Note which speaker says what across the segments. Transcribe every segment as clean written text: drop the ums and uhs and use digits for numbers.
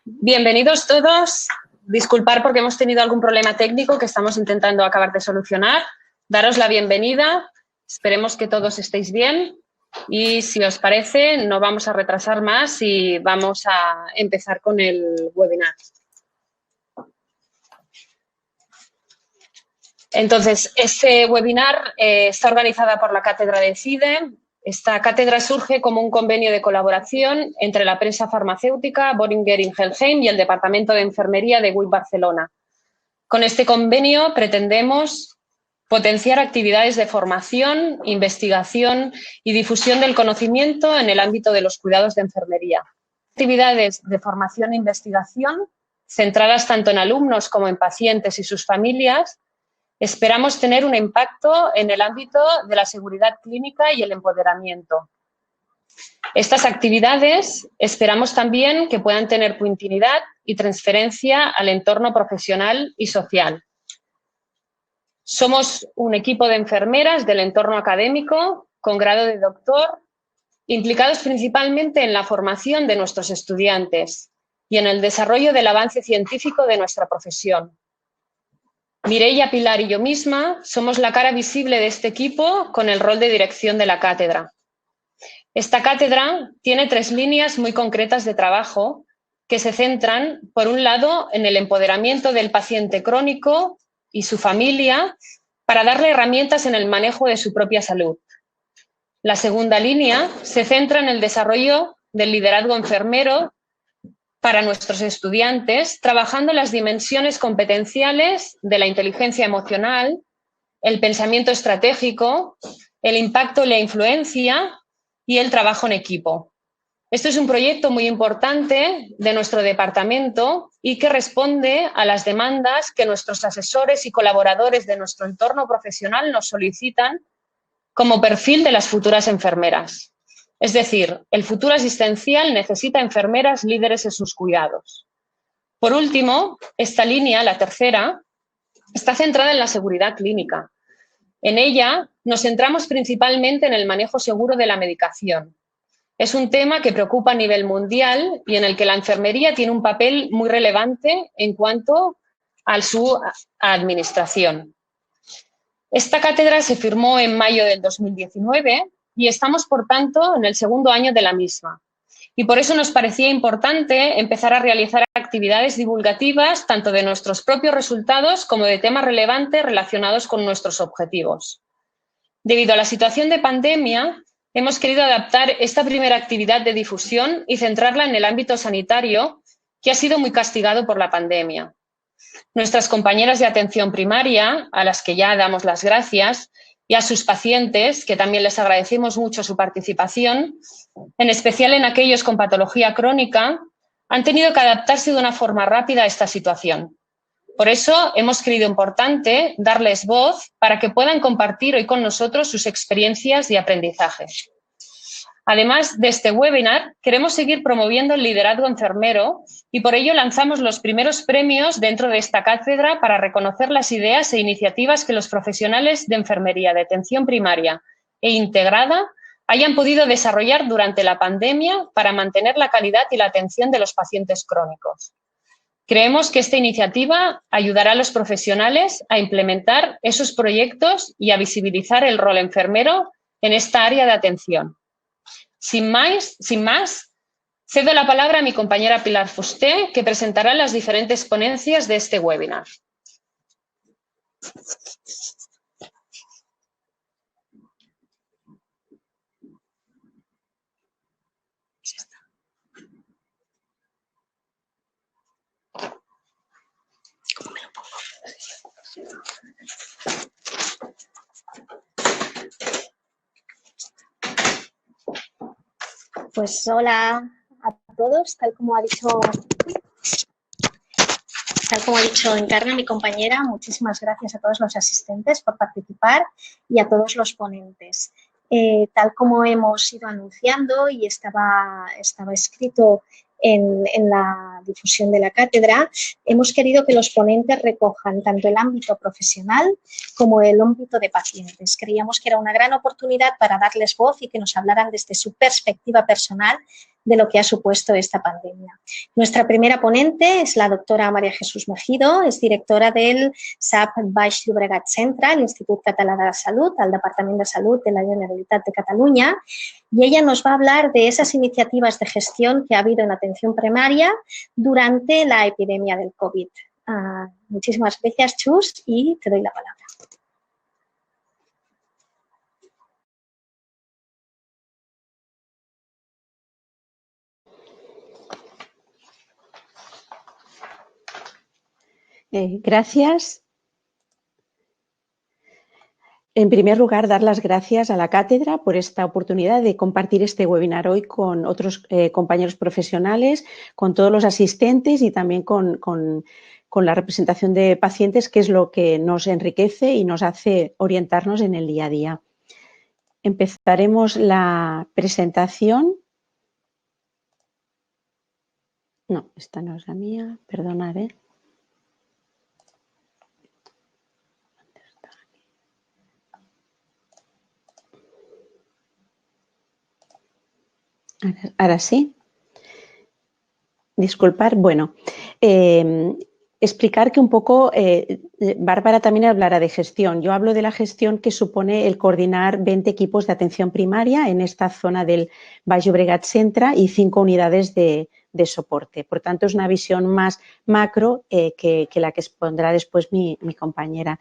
Speaker 1: Bienvenidos todos. Disculpar porque hemos tenido algún problema técnico que estamos intentando acabar de solucionar. Daros la bienvenida. Esperemos que todos estéis bien y si os parece no vamos a retrasar más y vamos a empezar con el webinar. Entonces, este webinar está organizada por la Cátedra de CIDE. Esta cátedra surge como un convenio de colaboración entre la prensa farmacéutica, Boehringer Ingelheim y el Departamento de Enfermería de WIC Barcelona. Con este convenio pretendemos potenciar actividades de formación, investigación y difusión del conocimiento en el ámbito de los cuidados de enfermería. Actividades de formación e investigación centradas tanto en alumnos como en pacientes y sus familias. Esperamos tener un impacto en el ámbito de la seguridad clínica y el empoderamiento. Estas actividades esperamos también que puedan tener continuidad y transferencia al entorno profesional y social. Somos un equipo de enfermeras del entorno académico con grado de doctor, implicados principalmente en la formación de nuestros estudiantes y en el desarrollo del avance científico de nuestra profesión. Mireia, Pilar y yo misma somos la cara visible de este equipo con el rol de dirección de la cátedra. Esta cátedra tiene 3 líneas muy concretas de trabajo que se centran, por un lado, en el empoderamiento del paciente crónico y su familia para darle herramientas en el manejo de su propia salud. La segunda línea se centra en el desarrollo del liderazgo enfermero para nuestros estudiantes, trabajando las dimensiones competenciales de la inteligencia emocional, el pensamiento estratégico, el impacto y la influencia y el trabajo en equipo. Esto es un proyecto muy importante de nuestro departamento y que responde a las demandas que nuestros asesores y colaboradores de nuestro entorno profesional nos solicitan como perfil de las futuras enfermeras. Es decir, el futuro asistencial necesita enfermeras líderes en sus cuidados. Por último, esta línea, la tercera, está centrada en la seguridad clínica. En ella nos centramos principalmente en el manejo seguro de la medicación. Es un tema que preocupa a nivel mundial y en el que la enfermería tiene un papel muy relevante en cuanto a su administración. Esta cátedra se firmó en mayo del 2019 y estamos, por tanto, en el segundo año de la misma. Y por eso nos parecía importante empezar a realizar actividades divulgativas tanto de nuestros propios resultados como de temas relevantes relacionados con nuestros objetivos. Debido a la situación de pandemia, hemos querido adaptar esta primera actividad de difusión y centrarla en el ámbito sanitario, que ha sido muy castigado por la pandemia. Nuestras compañeras de atención primaria, a las que ya damos las gracias, y a sus pacientes, que también les agradecemos mucho su participación, en especial en aquellos con patología crónica, han tenido que adaptarse de una forma rápida a esta situación. Por eso hemos creído importante darles voz para que puedan compartir hoy con nosotros sus experiencias y aprendizajes. Además de este webinar, queremos seguir promoviendo el liderazgo enfermero y por ello lanzamos los primeros premios dentro de esta cátedra para reconocer las ideas e iniciativas que los profesionales de enfermería de atención primaria e integrada hayan podido desarrollar durante la pandemia para mantener la calidad y la atención de los pacientes crónicos. Creemos que esta iniciativa ayudará a los profesionales a implementar esos proyectos y a visibilizar el rol enfermero en esta área de atención. Sin más, cedo la palabra a mi compañera Pilar Fusté, que presentará las diferentes ponencias de este webinar.
Speaker 2: Pues hola a todos, tal como ha dicho Encarna, mi compañera, muchísimas gracias a todos los asistentes por participar y a todos los ponentes. Tal como hemos ido anunciando y estaba escrito en la difusión de la cátedra, hemos querido que los ponentes recojan tanto el ámbito profesional como el ámbito de pacientes. Creíamos que era una gran oportunidad para darles voz y que nos hablaran desde su perspectiva personal de lo que ha supuesto esta pandemia. Nuestra primera ponente es la doctora María Jesús Mejido, es directora del SAP Baix Llobregat Centre, l'Institut Català de Salut, al Departament de Salud de la Generalitat de Cataluña, y ella nos va a hablar de esas iniciativas de gestión que ha habido en atención primaria durante la epidemia del COVID. Muchísimas gracias, Chus, y te doy la palabra.
Speaker 3: Gracias. En primer lugar, dar las gracias a la cátedra por esta oportunidad de compartir este webinar hoy con otros compañeros profesionales, con todos los asistentes y también con la representación de pacientes, que es lo que nos enriquece y nos hace orientarnos en el día a día. Empezaremos la presentación. No, esta no es la mía, perdonad. Ahora sí. Disculpar. Bueno, explicar que un poco, Bárbara también hablará de gestión. Yo hablo de la gestión que supone el coordinar 20 equipos de atención primaria en esta zona del Baix Llobregat Centre y 5 unidades de soporte. Por tanto, es una visión más macro que la que expondrá después mi compañera.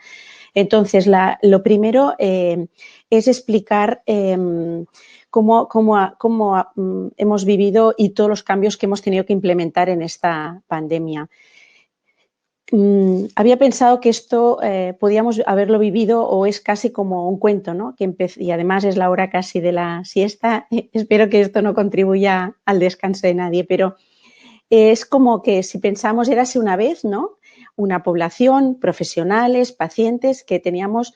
Speaker 3: Entonces, lo primero es explicar cómo hemos vivido y todos los cambios que hemos tenido que implementar en esta pandemia. Había pensado que esto podíamos haberlo vivido o es casi como un cuento, ¿no? Y además es la hora casi de la siesta. Espero que esto no contribuya al descanso de nadie, pero es como que si pensamos érase una vez, ¿no? Una población, profesionales, pacientes que teníamos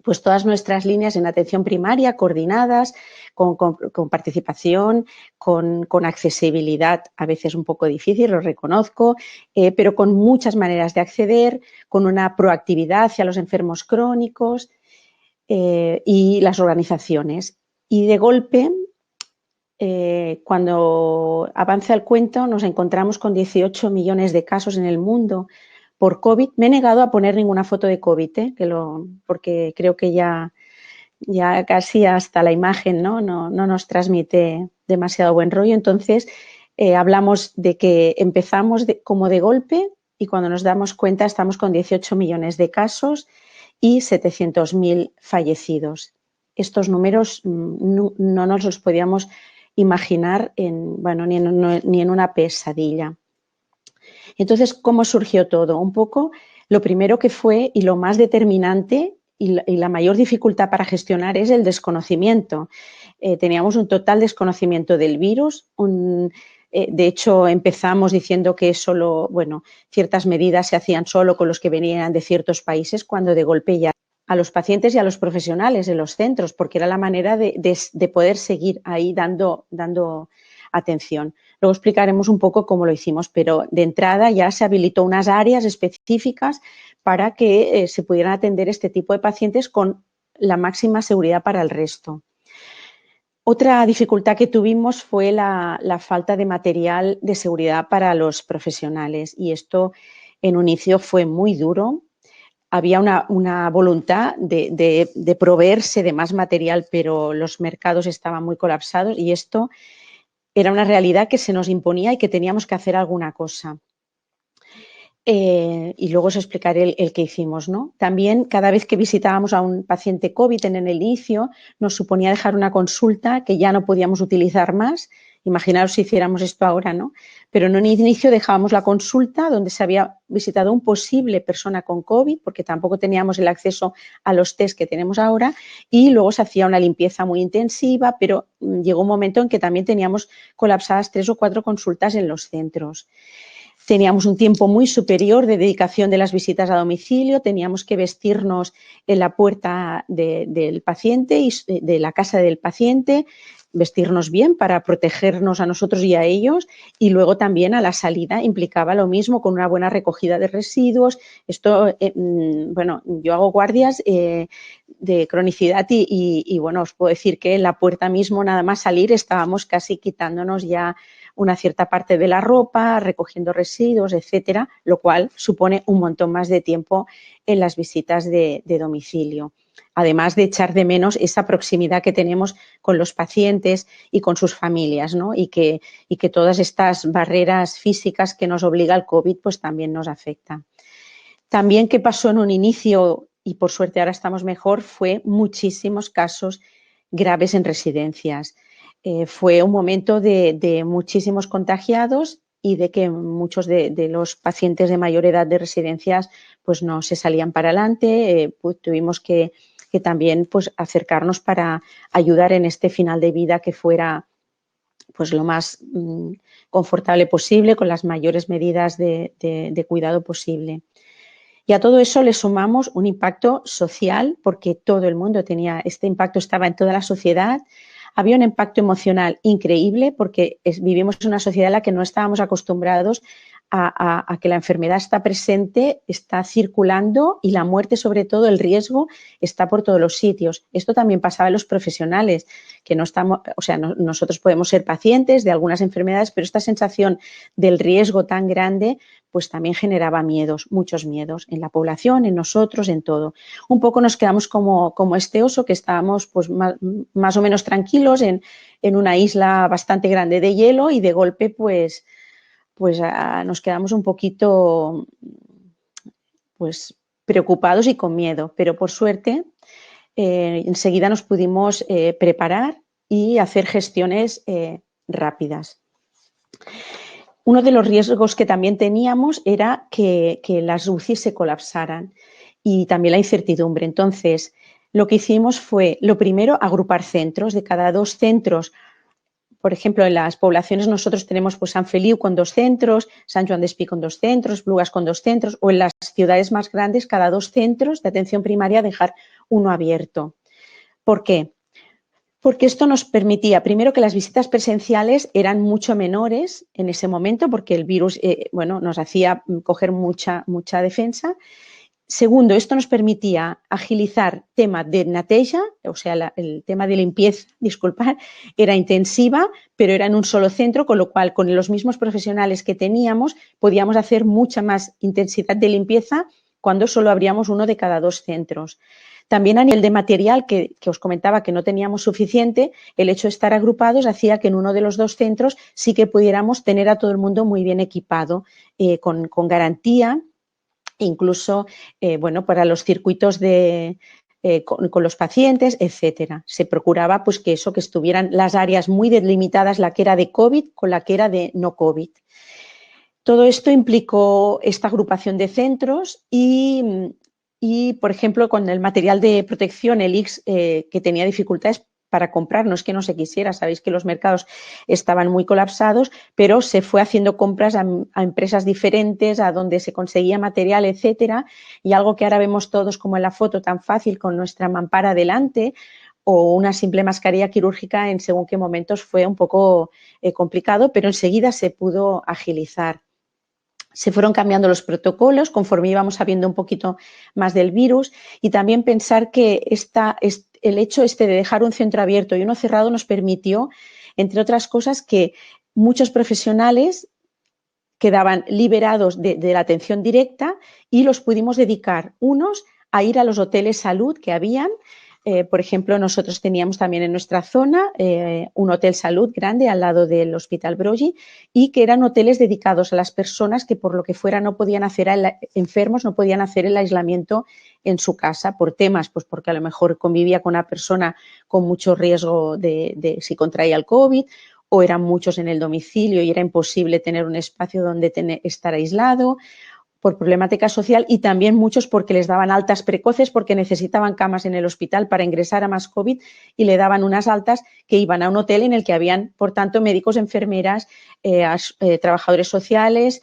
Speaker 3: pues todas nuestras líneas en atención primaria coordinadas, con participación, con accesibilidad, a veces un poco difícil, lo reconozco, pero con muchas maneras de acceder, con una proactividad hacia los enfermos crónicos y las organizaciones. Y de golpe, cuando avanza el cuento, nos encontramos con 18 millones de casos en el mundo por COVID. Me he negado a poner ninguna foto de COVID, porque creo que ya casi hasta la imagen no nos transmite demasiado buen rollo. Entonces, hablamos de que empezamos como de golpe y cuando nos damos cuenta estamos con 18 millones de casos y 700.000 fallecidos. Estos números no nos los podíamos imaginar ni en una pesadilla. Entonces, ¿cómo surgió todo? Un poco, lo primero que fue y lo más determinante y la mayor dificultad para gestionar es el desconocimiento. Teníamos un total desconocimiento del virus. De hecho, empezamos diciendo que ciertas medidas se hacían solo con los que venían de ciertos países, cuando de golpe ya a los pacientes y a los profesionales en los centros, porque era la manera de poder seguir ahí dando atención. Luego explicaremos un poco cómo lo hicimos, pero de entrada ya se habilitó unas áreas específicas para que se pudieran atender este tipo de pacientes con la máxima seguridad para el resto. Otra dificultad que tuvimos fue la falta de material de seguridad para los profesionales y esto en un inicio fue muy duro. Había una voluntad de proveerse de más material, pero los mercados estaban muy colapsados y esto era una realidad que se nos imponía y que teníamos que hacer alguna cosa. Y luego os explicaré el que hicimos, ¿no? También cada vez que visitábamos a un paciente COVID en el inicio nos suponía dejar una consulta que ya no podíamos utilizar más. Imaginaos si hiciéramos esto ahora, ¿no? Pero en un inicio dejábamos la consulta donde se había visitado un posible persona con COVID, porque tampoco teníamos el acceso a los test que tenemos ahora, y luego se hacía una limpieza muy intensiva, pero llegó un momento en que también teníamos colapsadas 3 o 4 consultas en los centros. Teníamos un tiempo muy superior de dedicación de las visitas a domicilio, teníamos que vestirnos en la puerta del paciente y de la casa del paciente, vestirnos bien para protegernos a nosotros y a ellos, y luego también a la salida implicaba lo mismo, con una buena recogida de residuos. Esto, bueno, yo hago guardias de cronicidad y bueno, os puedo decir que en la puerta mismo, nada más salir, estábamos casi quitándonos ya una cierta parte de la ropa, recogiendo residuos, etcétera, lo cual supone un montón más de tiempo en las visitas de domicilio. Además de echar de menos esa proximidad que tenemos con los pacientes y con sus familias, ¿no? Y que todas estas barreras físicas que nos obliga el COVID, pues también nos afecta. También, ¿qué pasó en un inicio? Y por suerte ahora estamos mejor, fue muchísimos casos graves en residencias. Fue un momento de muchísimos contagiados y de que muchos de los pacientes de mayor edad de residencias pues no se salían para adelante, pues tuvimos que también pues acercarnos para ayudar en este final de vida que fuera pues lo más confortable posible, con las mayores medidas de cuidado posible. Y a todo eso le sumamos un impacto social, porque todo el mundo tenía, este impacto estaba en toda la sociedad. Había un impacto emocional increíble porque vivimos en una sociedad en la que no estábamos acostumbrados a que la enfermedad está presente, está circulando y la muerte, sobre todo, el riesgo, está por todos los sitios. Esto también pasaba en los profesionales, que no estamos, o sea, nosotros podemos ser pacientes de algunas enfermedades, pero esta sensación del riesgo tan grande, pues también generaba miedos, muchos miedos en la población, en nosotros, en todo. Un poco nos quedamos como este oso, que estábamos pues más o menos tranquilos en una isla bastante grande de hielo y de golpe pues nos quedamos un poquito pues preocupados y con miedo, pero por suerte enseguida nos pudimos preparar y hacer gestiones rápidas. Uno de los riesgos que también teníamos era que las UCI se colapsaran y también la incertidumbre. Entonces, lo que hicimos fue, lo primero, agrupar centros. De cada 2 centros, por ejemplo, en las poblaciones nosotros tenemos pues Sant Feliu con 2 centros, Sant Joan d'Espí con 2 centros, Blugas con 2 centros, o en las ciudades más grandes, cada 2 centros de atención primaria dejar uno abierto. ¿Por qué? Porque esto nos permitía, primero, que las visitas presenciales eran mucho menores en ese momento, porque el virus bueno, nos hacía coger mucha defensa. Segundo, esto nos permitía agilizar tema de neteja, o sea, el tema de limpieza, disculpad, era intensiva, pero era en un solo centro, con lo cual, con los mismos profesionales que teníamos, podíamos hacer mucha más intensidad de limpieza cuando solo abríamos uno de cada 2 centros. También a nivel de material, que os comentaba que no teníamos suficiente, el hecho de estar agrupados hacía que en uno de los 2 centros sí que pudiéramos tener a todo el mundo muy bien equipado, con garantía. Incluso, bueno, para los circuitos con los pacientes, etcétera. Se procuraba pues que estuvieran las áreas muy delimitadas, la que era de COVID con la que era de no COVID. Todo esto implicó esta agrupación de centros y por ejemplo, con el material de protección, el IX, que tenía dificultades para comprar, no es que no se quisiera, sabéis que los mercados estaban muy colapsados, pero se fue haciendo compras a empresas diferentes, a donde se conseguía material, etcétera, y algo que ahora vemos todos como en la foto tan fácil con nuestra mampara delante o una simple mascarilla quirúrgica en según qué momentos fue un poco complicado, pero enseguida se pudo agilizar. Se fueron cambiando los protocolos conforme íbamos sabiendo un poquito más del virus y también pensar que el hecho de dejar un centro abierto y uno cerrado nos permitió, entre otras cosas, que muchos profesionales quedaban liberados de la atención directa y los pudimos dedicar unos a ir a los hoteles salud que habían. Por ejemplo, nosotros teníamos también en nuestra zona un hotel salud grande al lado del Hospital Broggi y que eran hoteles dedicados a las personas que por lo que fuera no podían hacer, enfermos, no podían hacer el aislamiento en su casa por temas, pues porque a lo mejor convivía con una persona con mucho riesgo de si contraía el COVID o eran muchos en el domicilio y era imposible tener un espacio donde estar aislado. por problemática social y también muchos porque les daban altas precoces porque necesitaban camas en el hospital para ingresar a más COVID y le daban unas altas que iban a un hotel en el que habían, por tanto, médicos, enfermeras, trabajadores sociales,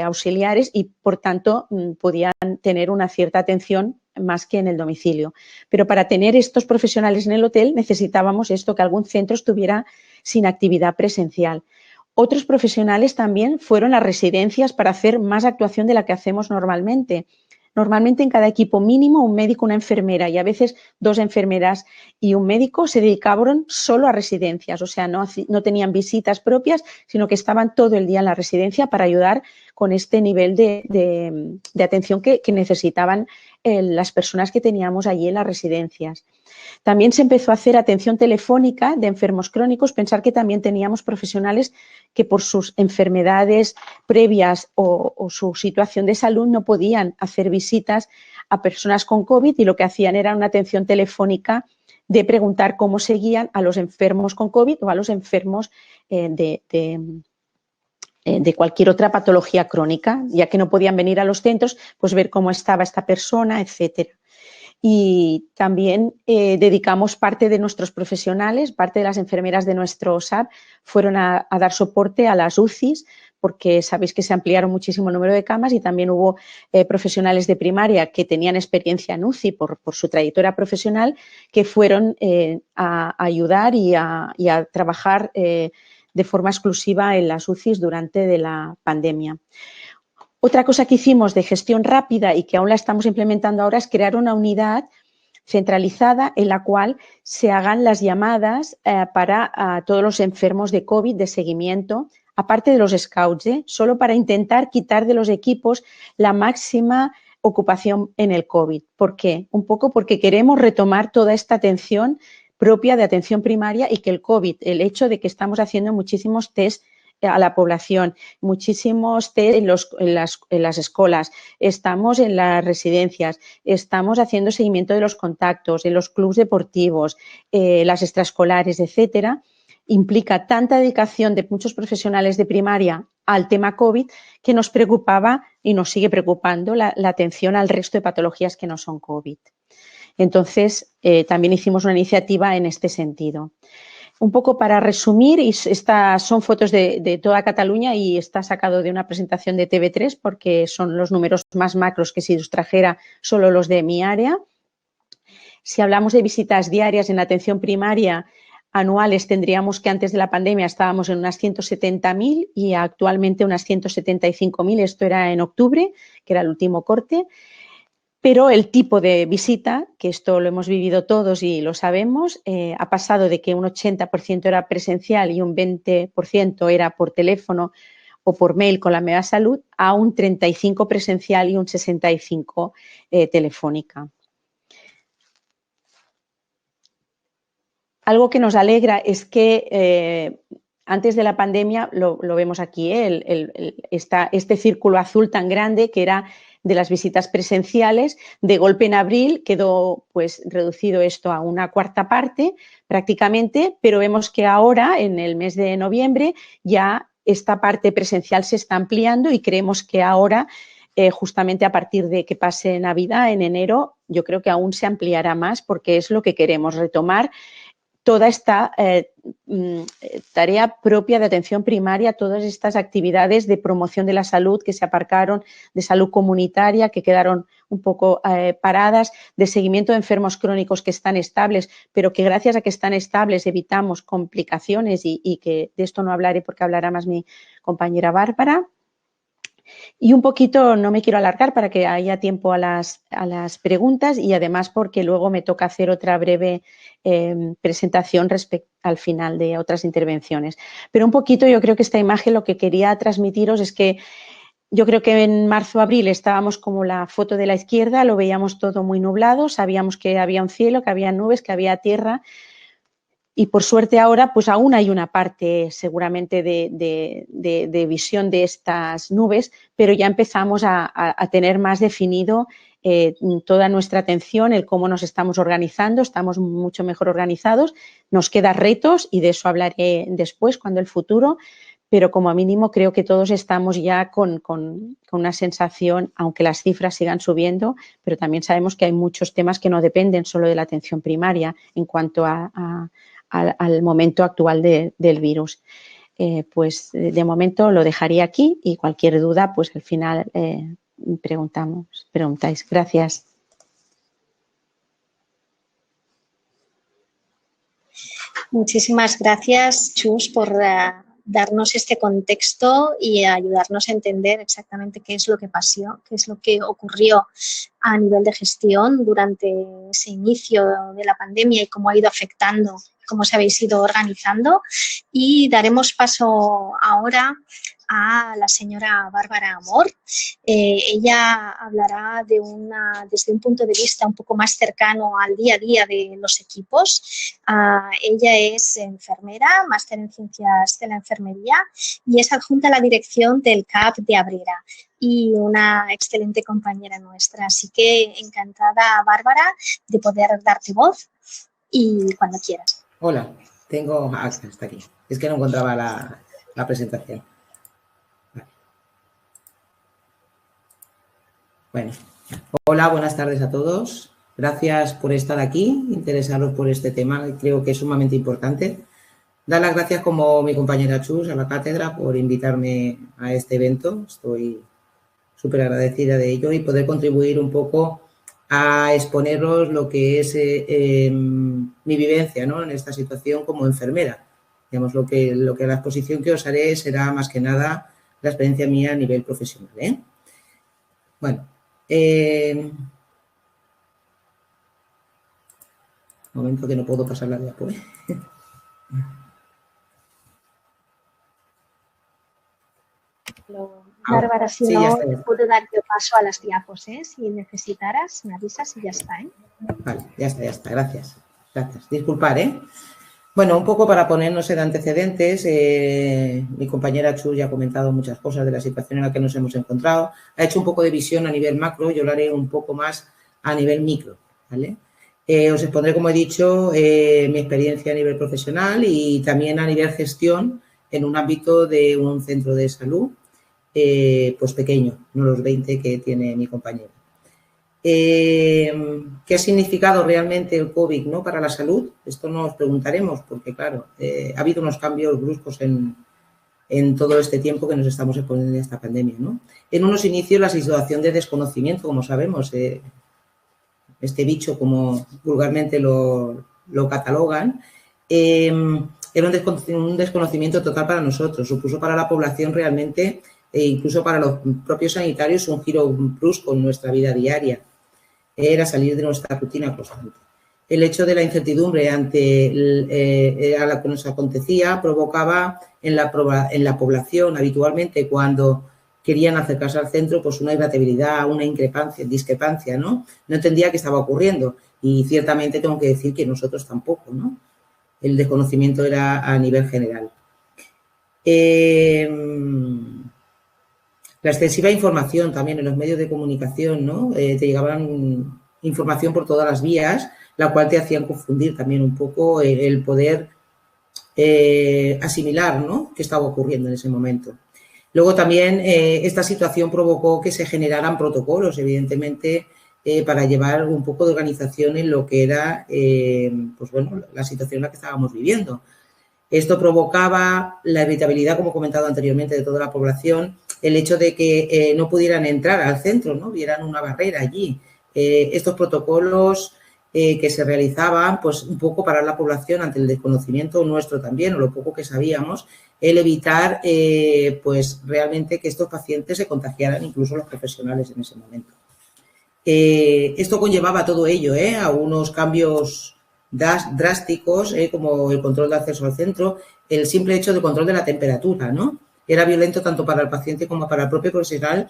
Speaker 3: auxiliares y, por tanto, podían tener una cierta atención más que en el domicilio. Pero para tener estos profesionales en el hotel necesitábamos esto, que algún centro estuviera sin actividad presencial. Otros profesionales también fueron a residencias para hacer más actuación de la que hacemos normalmente. Normalmente en cada equipo mínimo un médico, una enfermera y a veces 2 enfermeras y un médico se dedicaban solo a residencias, o sea, no tenían visitas propias, sino que estaban todo el día en la residencia para ayudar con este nivel de atención que necesitaban las personas que teníamos allí en las residencias. También se empezó a hacer atención telefónica de enfermos crónicos, pensar que también teníamos profesionales que por sus enfermedades previas o su situación de salud no podían hacer visitas a personas con COVID y lo que hacían era una atención telefónica de preguntar cómo seguían a los enfermos con COVID o a los enfermos de cualquier otra patología crónica, ya que no podían venir a los centros, pues ver cómo estaba esta persona, etcétera. Y también dedicamos parte de nuestros profesionales, parte de las enfermeras de nuestro SAP, fueron a dar soporte a las UCIs, porque sabéis que se ampliaron muchísimo el número de camas y también hubo profesionales de primaria que tenían experiencia en UCI por su trayectoria profesional, que fueron a ayudar y a trabajar de forma exclusiva en las UCIs durante la pandemia. Otra cosa que hicimos de gestión rápida y que aún la estamos implementando ahora es crear una unidad centralizada en la cual se hagan las llamadas para todos los enfermos de COVID de seguimiento, aparte de los scouts, solo para intentar quitar de los equipos la máxima ocupación en el COVID. ¿Por qué? Un poco porque queremos retomar toda esta atención propia de atención primaria y que el COVID, el hecho de que estamos haciendo muchísimos test a la población, muchísimos test en las escuelas, estamos en las residencias, estamos haciendo seguimiento de los contactos, en los clubes deportivos, las extraescolares, etcétera, implica tanta dedicación de muchos profesionales de primaria al tema COVID que nos preocupaba y nos sigue preocupando la atención al resto de patologías que no son COVID. Entonces, también hicimos una iniciativa en este sentido. Un poco para resumir, estas son fotos de toda Cataluña y está sacado de una presentación de TV3 porque son los números más macros que si os trajera solo los de mi área. Si hablamos de visitas diarias en atención primaria anuales, tendríamos que antes de la pandemia estábamos en unas 170.000 y actualmente unas 175.000. Esto era en octubre, que era el último corte. Pero el tipo de visita, que esto lo hemos vivido todos y lo sabemos, ha pasado de que un 80% era presencial y un 20% era por teléfono o por mail con la Meva Salud a un 35% presencial y un 65% telefónica. Algo que nos alegra es que antes de la pandemia, lo vemos aquí, este círculo azul tan grande que era de las visitas presenciales, de golpe en abril quedó pues reducido esto a una cuarta parte prácticamente, pero vemos que ahora en el mes de noviembre ya esta parte presencial se está ampliando y creemos que ahora justamente a partir de que pase Navidad en enero yo creo que aún se ampliará más porque es lo que queremos, retomar toda esta tarea propia de atención primaria, todas estas actividades de promoción de la salud que se aparcaron, de salud comunitaria que quedaron un poco paradas, de seguimiento de enfermos crónicos que están estables, pero que gracias a que están estables evitamos complicaciones y que de esto no hablaré porque hablará más mi compañera Bárbara. Y un poquito, no me quiero alargar para que haya tiempo a las preguntas y además porque luego me toca hacer otra breve presentación al final de otras intervenciones. Pero un poquito yo creo que esta imagen lo que quería transmitiros es que yo creo que en marzo-abril estábamos como la foto de la izquierda, lo veíamos todo muy nublado, sabíamos que había un cielo, que había nubes, que había tierra. Y por suerte ahora pues aún hay una parte seguramente de visión de estas nubes, pero ya empezamos a tener más definido toda nuestra atención, el cómo nos estamos organizando, estamos mucho mejor organizados, nos quedan retos y de eso hablaré después, cuando el futuro, pero como mínimo creo que todos estamos ya con una sensación, aunque las cifras sigan subiendo, pero también sabemos que hay muchos temas que no dependen solo de la atención primaria en cuanto al momento actual del virus. Pues de momento lo dejaría aquí y cualquier duda, pues al final preguntáis. Gracias.
Speaker 2: Muchísimas gracias, Chus, por darnos este contexto y ayudarnos a entender exactamente qué es lo que pasó, qué es lo que ocurrió a nivel de gestión durante ese inicio de la pandemia y cómo ha ido afectando, cómo se habéis ido organizando. Y daremos paso ahora a la señora Bárbara Amor. Ella hablará desde un punto de vista un poco más cercano al día a día de los equipos. Ella es enfermera, máster en Ciencias de la Enfermería y es adjunta a la dirección del CAP de Abrera y una excelente compañera nuestra. Así que encantada, Bárbara, de poder darte voz y cuando quieras.
Speaker 4: Hola, hasta aquí. Es que no encontraba la presentación. Bueno, hola, buenas tardes a todos. Gracias por estar aquí, interesaros por este tema, creo que es sumamente importante. Dar las gracias, como mi compañera Chus, a la cátedra por invitarme a este evento. Estoy súper agradecida de ello y poder contribuir un poco a exponeros lo que es mi vivencia, ¿no?, en esta situación como enfermera. Digamos, lo que la exposición que os haré será más que nada la experiencia mía a nivel profesional, ¿eh? Bueno, un momento que no puedo pasar la diapo, ¿eh?
Speaker 2: Bárbara, si sí, no, puedo darte paso a las diapos, ¿eh? Si necesitaras, me avisas y ya está, ¿eh?
Speaker 4: Vale, ya está, gracias. Disculpad, ¿eh? Bueno, un poco para ponernos en antecedentes, mi compañera Chu ya ha comentado muchas cosas de la situación en la que nos hemos encontrado. Ha hecho un poco de visión a nivel macro, yo lo haré un poco más a nivel micro, ¿vale? Os expondré, como he dicho, mi experiencia a nivel profesional y también a nivel gestión en un ámbito de un centro de salud, pues pequeño, no los 20 que tiene mi compañero. ¿Qué ha significado realmente el COVID, ¿no?, para la salud? Esto nos preguntaremos porque, claro, ha habido unos cambios bruscos en todo este tiempo que nos estamos exponiendo a esta pandemia, ¿no? En unos inicios la situación de desconocimiento, como sabemos, este bicho, como vulgarmente lo catalogan, era un desconocimiento total para nosotros. Supuso para la población realmente, e incluso para los propios sanitarios, un giro brusco en nuestra vida diaria. Era salir de nuestra rutina constante. El hecho de la incertidumbre ante a lo que nos acontecía provocaba en la población habitualmente, cuando querían acercarse al centro, pues una irritabilidad, una discrepancia, ¿no? No entendía qué estaba ocurriendo y ciertamente tengo que decir que nosotros tampoco, ¿no? El desconocimiento era a nivel general. La excesiva información también en los medios de comunicación, ¿no? Te llegaban información por todas las vías, la cual te hacían confundir también un poco el poder asimilar, ¿no?, qué estaba ocurriendo en ese momento. Luego también esta situación provocó que se generaran protocolos, evidentemente, para llevar un poco de organización en lo que era, pues bueno, la situación en la que estábamos viviendo. Esto provocaba la irritabilidad, como he comentado anteriormente, de toda la población, el hecho de que no pudieran entrar al centro, ¿no?, vieran una barrera allí. Estos protocolos que se realizaban, pues un poco para la población ante el desconocimiento nuestro también, o lo poco que sabíamos, el evitar pues realmente que estos pacientes se contagiaran, incluso los profesionales en ese momento. Esto conllevaba todo ello, a unos cambios drásticos, como el control de acceso al centro, el simple hecho de control de la temperatura, ¿no? Era violento tanto para el paciente como para el propio profesional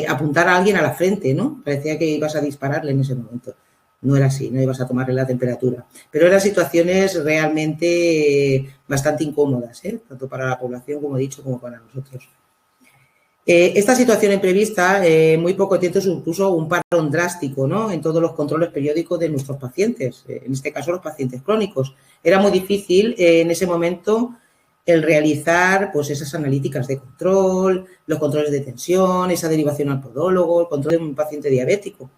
Speaker 4: apuntar a alguien a la frente, ¿no? Parecía que ibas a dispararle en ese momento. No era así, no ibas a tomarle la temperatura. Pero eran situaciones realmente bastante incómodas, tanto para la población, como he dicho, como para nosotros. Esta situación imprevista, muy poco tiempo supuso un parón drástico, ¿no?, en todos los controles periódicos de nuestros pacientes, en este caso los pacientes crónicos. Era muy difícil en ese momento el realizar pues esas analíticas de control, los controles de tensión, esa derivación al podólogo, el control de un paciente diabético.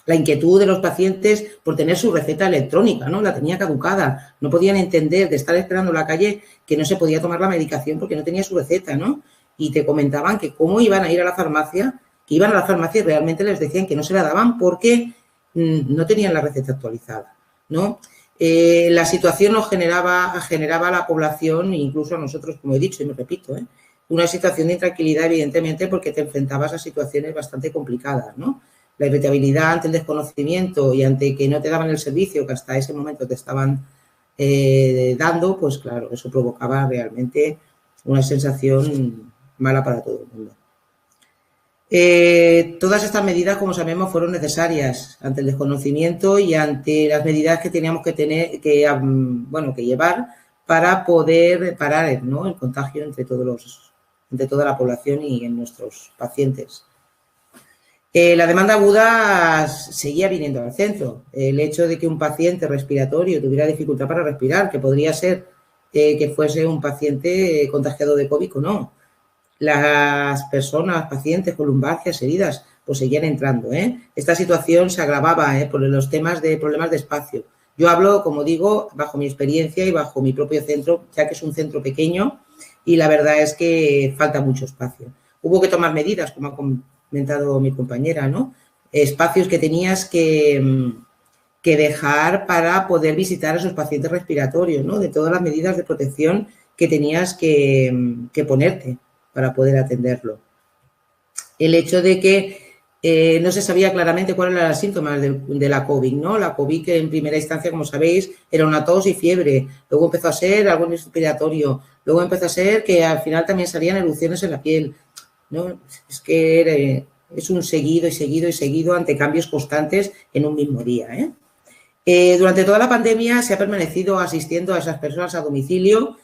Speaker 4: La inquietud de los pacientes por tener su receta electrónica, ¿no? La tenía caducada. No podían entender de estar esperando en la calle que no se podía tomar la medicación porque no tenía su receta, ¿no? Y te comentaban que cómo iban a ir a la farmacia, que iban a la farmacia y realmente les decían que no se la daban porque no tenían la receta actualizada, ¿no? La situación nos generaba a la población, incluso a nosotros, como he dicho y me repito, una situación de intranquilidad, evidentemente, porque te enfrentabas a situaciones bastante complicadas, ¿no? La irritabilidad ante el desconocimiento y ante que no te daban el servicio que hasta ese momento te estaban dando, pues claro, eso provocaba realmente una sensación mala para todo el mundo. Todas estas medidas, como sabemos, fueron necesarias ante el desconocimiento y ante las medidas que teníamos que tener, que llevar para poder parar, ¿no?, el contagio entre toda la población y en nuestros pacientes. La demanda aguda seguía viniendo al centro. El hecho de que un paciente respiratorio tuviera dificultad para respirar, que podría ser que fuese un paciente contagiado de COVID o no. Las personas, pacientes con lumbalgias, heridas, pues seguían entrando. Esta situación se agravaba por los temas de problemas de espacio. Yo hablo, como digo, bajo mi experiencia y bajo mi propio centro, ya que es un centro pequeño y la verdad es que falta mucho espacio. Hubo que tomar medidas, como ha comentado mi compañera, ¿no? Espacios que tenías que dejar para poder visitar a esos pacientes respiratorios, ¿no? De todas las medidas de protección que tenías que ponerte para poder atenderlo. El hecho de que no se sabía claramente cuáles eran los síntomas de la COVID, ¿no? La COVID, que en primera instancia, como sabéis, era una tos y fiebre, luego empezó a ser algo respiratorio, luego empezó a ser que al final también salían erupciones en la piel, ¿no? Es que es un seguido y seguido y seguido ante cambios constantes en un mismo día, durante toda la pandemia se ha permanecido asistiendo a esas personas a domicilio,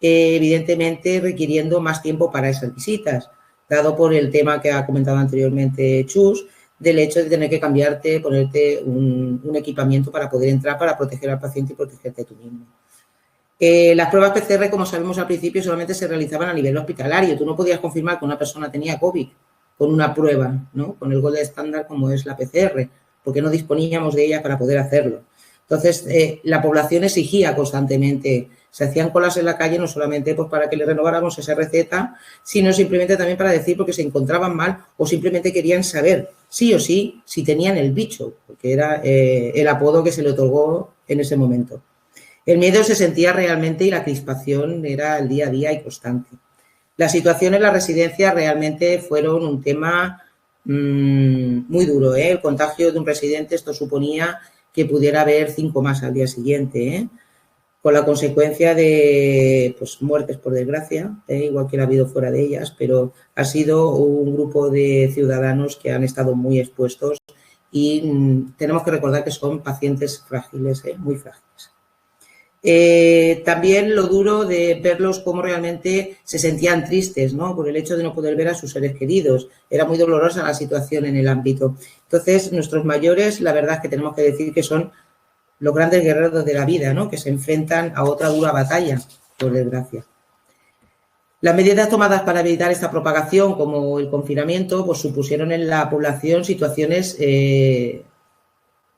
Speaker 4: evidentemente requiriendo más tiempo para esas visitas, dado por el tema que ha comentado anteriormente Chus, del hecho de tener que cambiarte, ponerte un equipamiento para poder entrar, para proteger al paciente y protegerte tú mismo. Las pruebas PCR, como sabemos al principio, solamente se realizaban a nivel hospitalario. Tú no podías confirmar que una persona tenía COVID con una prueba, ¿no? Con el gold estándar como es la PCR, porque no disponíamos de ella para poder hacerlo. Entonces, la población exigía constantemente, se hacían colas en la calle no solamente pues, para que le renováramos esa receta, sino simplemente también para decir porque se encontraban mal o simplemente querían saber, sí o sí, si tenían el bicho, porque era el apodo que se le otorgó en ese momento. El miedo se sentía realmente y la crispación era el día a día y constante. La situación en la residencia realmente fueron un tema muy duro. El contagio de un residente, esto suponía que pudiera haber 5 más al día siguiente, con la consecuencia de pues, muertes, por desgracia, igual que ha habido fuera de ellas, pero ha sido un grupo de ciudadanos que han estado muy expuestos y tenemos que recordar que son pacientes frágiles, muy frágiles. También lo duro de verlos cómo realmente se sentían tristes, ¿no? Por el hecho de no poder ver a sus seres queridos. Era muy dolorosa la situación en el ámbito. Entonces, nuestros mayores, la verdad es que tenemos que decir que son los grandes guerreros de la vida, ¿no? Que se enfrentan a otra dura batalla, por desgracia. Las medidas tomadas para evitar esta propagación, como el confinamiento, pues supusieron en la población situaciones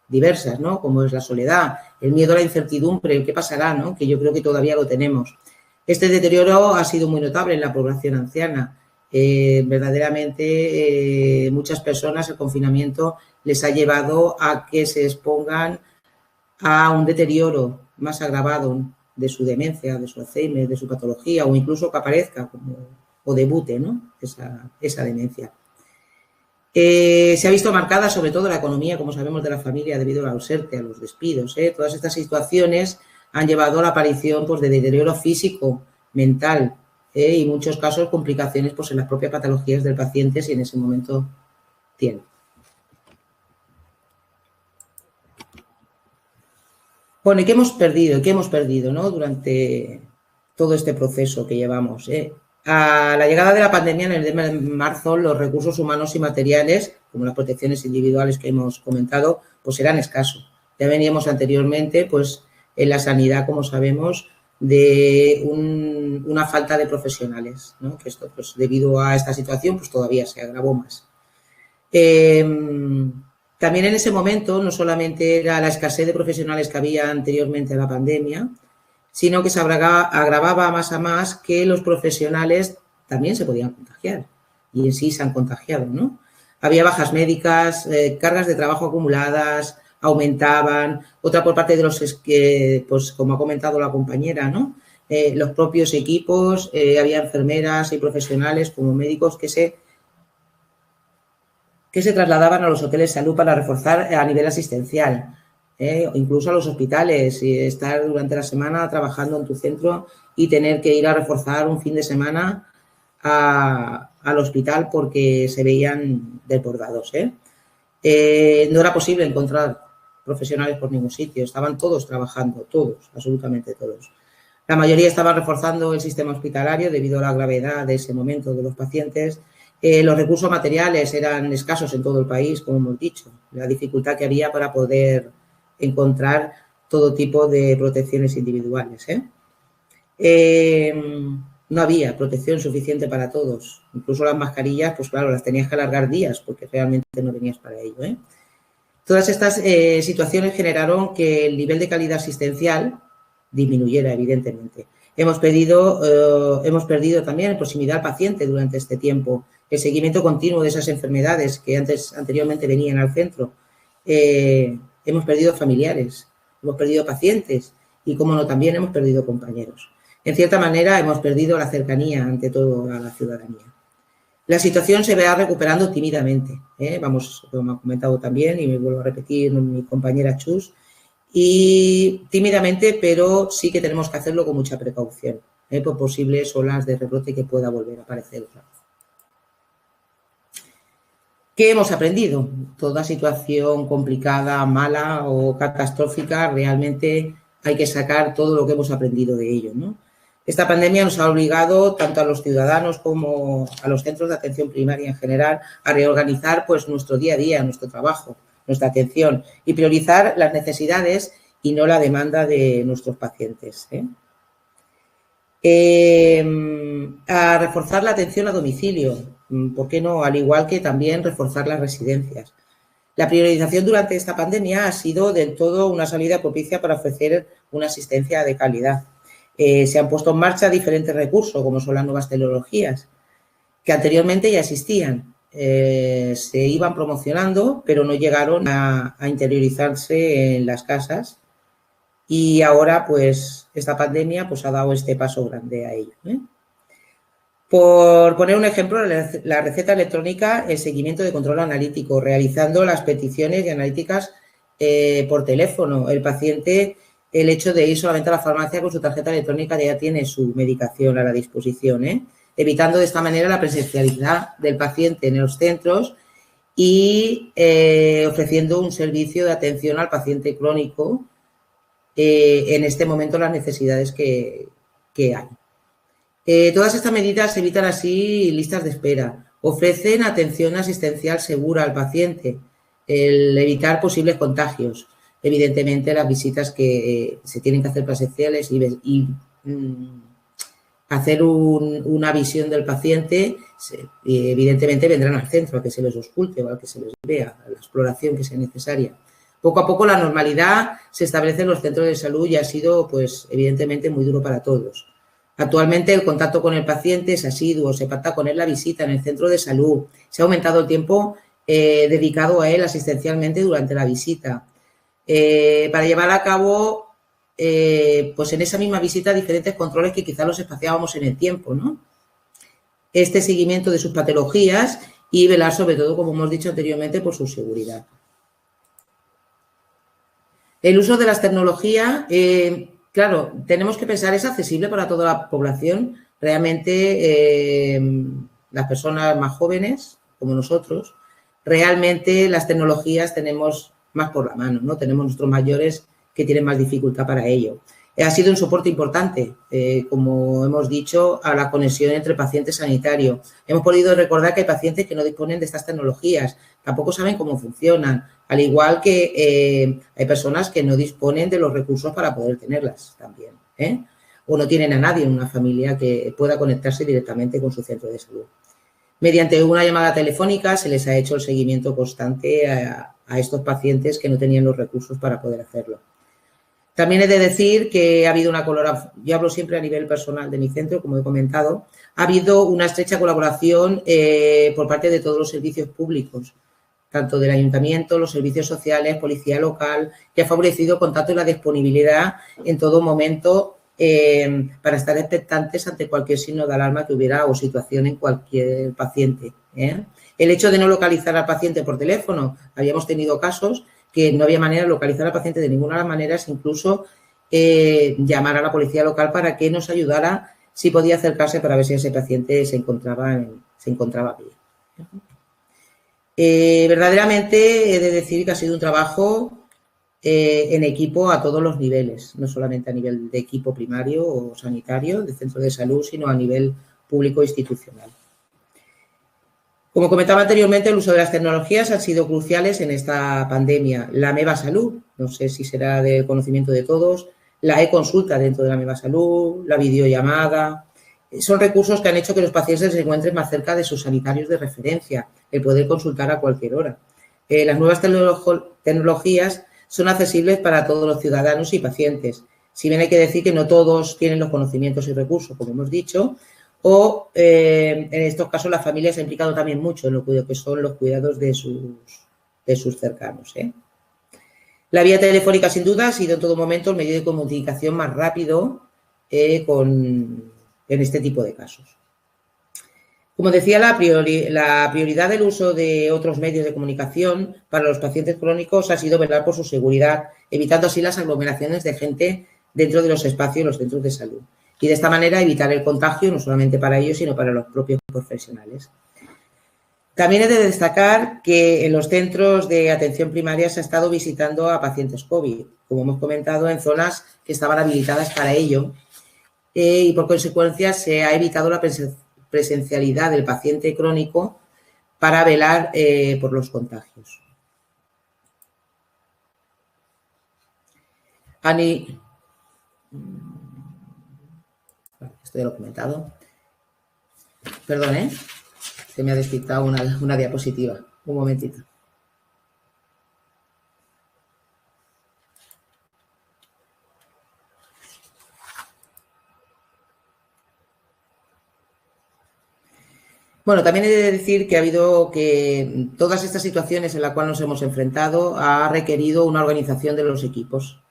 Speaker 4: diversas, ¿no? Como es la soledad, el miedo a la incertidumbre, el qué pasará, ¿no? Que yo creo que todavía lo tenemos. Este deterioro ha sido muy notable en la población anciana. Verdaderamente muchas personas el confinamiento les ha llevado a que se expongan a un deterioro más agravado de su demencia, de su Alzheimer, de su patología o incluso que aparezca o debute, ¿no? esa demencia. Se ha visto marcada sobre todo la economía, como sabemos, de la familia debido a la ausente, a los despidos. Todas estas situaciones han llevado a la aparición pues, de deterioro físico, mental y en muchos casos complicaciones pues, en las propias patologías del paciente si en ese momento tiene. Bueno, ¿y qué hemos perdido? ¿Qué hemos perdido, ¿no? Durante todo este proceso que llevamos? A la llegada de la pandemia en el mes de marzo, los recursos humanos y materiales, como las protecciones individuales que hemos comentado, pues eran escasos. Ya veníamos anteriormente, pues en la sanidad, como sabemos, de una falta de profesionales, ¿no? Que esto, pues, debido a esta situación, pues todavía se agravó más. También en ese momento no solamente era la escasez de profesionales que había anteriormente a la pandemia, sino que se agravaba más a más que los profesionales también se podían contagiar y en sí se han contagiado, ¿no? Había bajas médicas, cargas de trabajo acumuladas, aumentaban, otra por parte de los que, pues como ha comentado la compañera, ¿no? Los propios equipos, había enfermeras y profesionales como médicos que se trasladaban a los hoteles de salud para reforzar a nivel asistencial, o incluso a los hospitales, y estar durante la semana trabajando en tu centro y tener que ir a reforzar un fin de semana al hospital porque se veían desbordados. No era posible encontrar profesionales por ningún sitio, estaban todos trabajando, todos, absolutamente todos. La mayoría estaban reforzando el sistema hospitalario debido a la gravedad de ese momento de los pacientes. Los recursos materiales eran escasos en todo el país, como hemos dicho, la dificultad que había para poder encontrar todo tipo de protecciones individuales. No había protección suficiente para todos, incluso las mascarillas, pues claro, las tenías que alargar días porque realmente no tenías para ello. Todas estas situaciones generaron que el nivel de calidad asistencial disminuyera, evidentemente. Hemos perdido también en proximidad al paciente durante este tiempo, el seguimiento continuo de esas enfermedades que anteriormente venían al centro. Hemos perdido familiares, hemos perdido pacientes y, como no, también hemos perdido compañeros. En cierta manera, hemos perdido la cercanía, ante todo, a la ciudadanía. La situación se va recuperando tímidamente, vamos, como ha comentado también, y me vuelvo a repetir mi compañera Chus, y tímidamente, pero sí que tenemos que hacerlo con mucha precaución, por posibles olas de rebrote que pueda volver a aparecer otra vez. ¿Qué hemos aprendido? Toda situación complicada, mala o catastrófica, realmente hay que sacar todo lo que hemos aprendido de ello, ¿no? Esta pandemia nos ha obligado tanto a los ciudadanos como a los centros de atención primaria en general a reorganizar, pues, nuestro día a día, nuestro trabajo, nuestra atención y priorizar las necesidades y no la demanda de nuestros pacientes. A reforzar la atención a domicilio, ¿por qué no? Al igual que también reforzar las residencias. La priorización durante esta pandemia ha sido del todo una salida propicia para ofrecer una asistencia de calidad. Se han puesto en marcha diferentes recursos, como son las nuevas tecnologías, que anteriormente ya existían. Se iban promocionando, pero no llegaron a interiorizarse en las casas, y ahora, pues, esta pandemia pues, ha dado este paso grande a ello. Por poner un ejemplo, la receta electrónica, el seguimiento de control analítico, realizando las peticiones y analíticas por teléfono. El paciente, el hecho de ir solamente a la farmacia con su tarjeta electrónica, ya tiene su medicación a la disposición, evitando de esta manera la presencialidad del paciente en los centros y ofreciendo un servicio de atención al paciente crónico en este momento, las necesidades que hay. Todas estas medidas evitan así listas de espera, ofrecen atención asistencial segura al paciente, el evitar posibles contagios, evidentemente las visitas que se tienen que hacer presenciales y hacer una visión del paciente, evidentemente vendrán al centro a que se les ausculte o a que se les vea, a la exploración que sea necesaria. Poco a poco la normalidad se establece en los centros de salud y ha sido, pues, evidentemente muy duro para todos. Actualmente el contacto con el paciente es asiduo, se pacta con él la visita en el centro de salud, se ha aumentado el tiempo dedicado a él asistencialmente durante la visita, para llevar a cabo, pues en esa misma visita, diferentes controles que quizás los espaciábamos en el tiempo, ¿no? Este seguimiento de sus patologías y velar sobre todo, como hemos dicho anteriormente, por su seguridad. El uso de las tecnologías, claro, tenemos que pensar, ¿es accesible para toda la población? Realmente, las personas más jóvenes, como nosotros, realmente las tecnologías tenemos más por la mano, ¿no? Tenemos nuestros mayores que tienen más dificultad para ello. Ha sido un soporte importante, como hemos dicho, a la conexión entre paciente y sanitario. Hemos podido recordar que hay pacientes que no disponen de estas tecnologías, tampoco saben cómo funcionan, al igual que hay personas que no disponen de los recursos para poder tenerlas también. o no tienen a nadie en una familia que pueda conectarse directamente con su centro de salud. Mediante una llamada telefónica se les ha hecho el seguimiento constante a estos pacientes que no tenían los recursos para poder hacerlo. También he de decir que ha habido una colaboración, yo hablo siempre a nivel personal de mi centro, como he comentado, ha habido una estrecha colaboración por parte de todos los servicios públicos, tanto del ayuntamiento, los servicios sociales, policía local, que ha favorecido contacto y la disponibilidad en todo momento para estar expectantes ante cualquier signo de alarma que hubiera o situación en cualquier paciente. El hecho de no localizar al paciente por teléfono, habíamos tenido casos que no había manera de localizar al paciente de ninguna de las maneras, incluso llamar a la policía local para que nos ayudara si podía acercarse para ver si ese paciente se encontraba bien. Verdaderamente he de decir que ha sido un trabajo en equipo a todos los niveles, no solamente a nivel de equipo primario o sanitario, de centro de salud, sino a nivel público e institucional. Como comentaba anteriormente, el uso de las tecnologías han sido cruciales en esta pandemia. La Meva Salud, no sé si será de conocimiento de todos, la e-consulta dentro de la Meva Salud, la videollamada, son recursos que han hecho que los pacientes se encuentren más cerca de sus sanitarios de referencia, el poder consultar a cualquier hora. Las nuevas tecnologías son accesibles para todos los ciudadanos y pacientes. Si bien hay que decir que no todos tienen los conocimientos y recursos, como hemos dicho, o en estos casos la familia se ha implicado también mucho en lo que son los cuidados de sus cercanos. La vía telefónica, sin duda, ha sido en todo momento el medio de comunicación más rápido en este tipo de casos. Como decía, la prioridad del uso de otros medios de comunicación para los pacientes crónicos ha sido velar por su seguridad, evitando así las aglomeraciones de gente dentro de los espacios de los centros de salud. Y de esta manera evitar el contagio no solamente para ellos, sino para los propios profesionales. También he de destacar que en los centros de atención primaria se ha estado visitando a pacientes COVID, como hemos comentado, en zonas que estaban habilitadas para ello y por consecuencia se ha evitado la presencialidad del paciente crónico para velar por los contagios. Esto ya lo he comentado. Perdón, se me ha despistado una diapositiva. Un momentito. Bueno, también he de decir que ha habido que todas estas situaciones en las cuales nos hemos enfrentado ha requerido una organización de los equipos.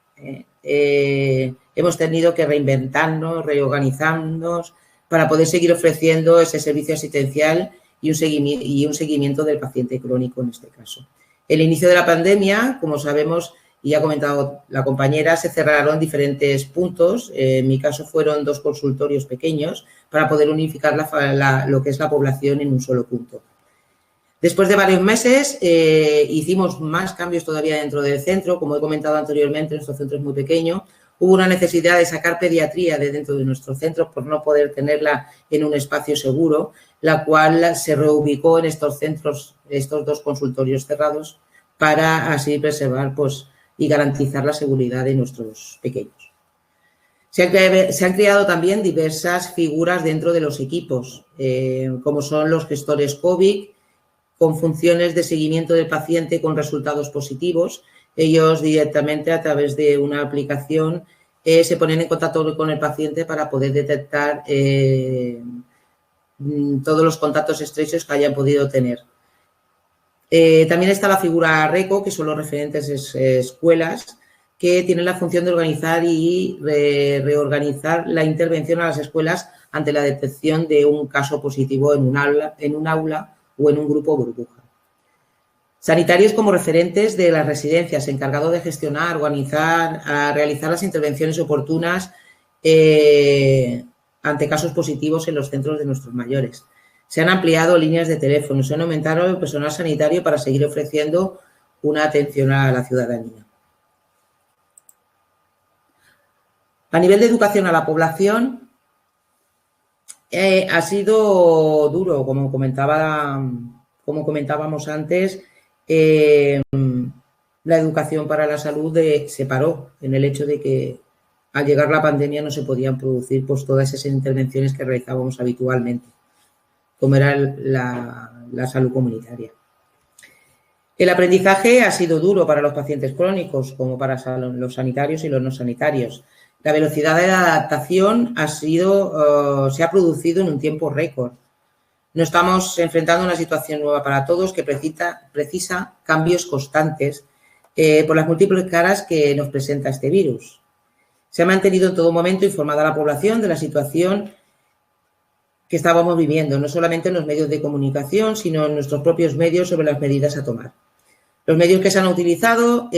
Speaker 4: Hemos tenido que reinventarnos, reorganizarnos para poder seguir ofreciendo ese servicio asistencial y un seguimiento del paciente crónico en este caso. El inicio de la pandemia, como sabemos y ha comentado la compañera, se cerraron diferentes puntos. En mi caso fueron 2 consultorios pequeños para poder unificar lo que es la población en un solo punto. Después de varios meses hicimos más cambios todavía dentro del centro. Como he comentado anteriormente, nuestro centro es muy pequeño. Hubo una necesidad de sacar pediatría de dentro de nuestro centro por no poder tenerla en un espacio seguro, la cual se reubicó en estos centros, estos 2 consultorios cerrados, para así preservar y garantizar la seguridad de nuestros pequeños. Se han creado también diversas figuras dentro de los equipos, como son los gestores COVID, con funciones de seguimiento del paciente con resultados positivos. Ellos directamente a través de una aplicación se ponen en contacto con el paciente para poder detectar todos los contactos estrechos que hayan podido tener. También está la figura RECO, que son los referentes escuelas, que tienen la función de organizar y reorganizar la intervención a las escuelas ante la detección de un caso positivo en un aula o en un grupo burbuja. Sanitarios como referentes de las residencias, encargados de gestionar, organizar, realizar las intervenciones oportunas ante casos positivos en los centros de nuestros mayores. Se han ampliado líneas de teléfono, se han aumentado el personal sanitario para seguir ofreciendo una atención a la ciudadanía. A nivel de educación a la población, ha sido duro, como comentábamos antes. La educación para la salud se paró en el hecho de que al llegar la pandemia no se podían producir pues todas esas intervenciones que realizábamos habitualmente, como era la salud comunitaria. El aprendizaje ha sido duro para los pacientes crónicos, como para los sanitarios y los no sanitarios. La velocidad de la adaptación se ha producido en un tiempo récord. Nos estamos enfrentando a una situación nueva para todos que precisa cambios constantes por las múltiples caras que nos presenta este virus. Se ha mantenido en todo momento informada a la población de la situación que estábamos viviendo, no solamente en los medios de comunicación, sino en nuestros propios medios sobre las medidas a tomar. Los medios que se han utilizado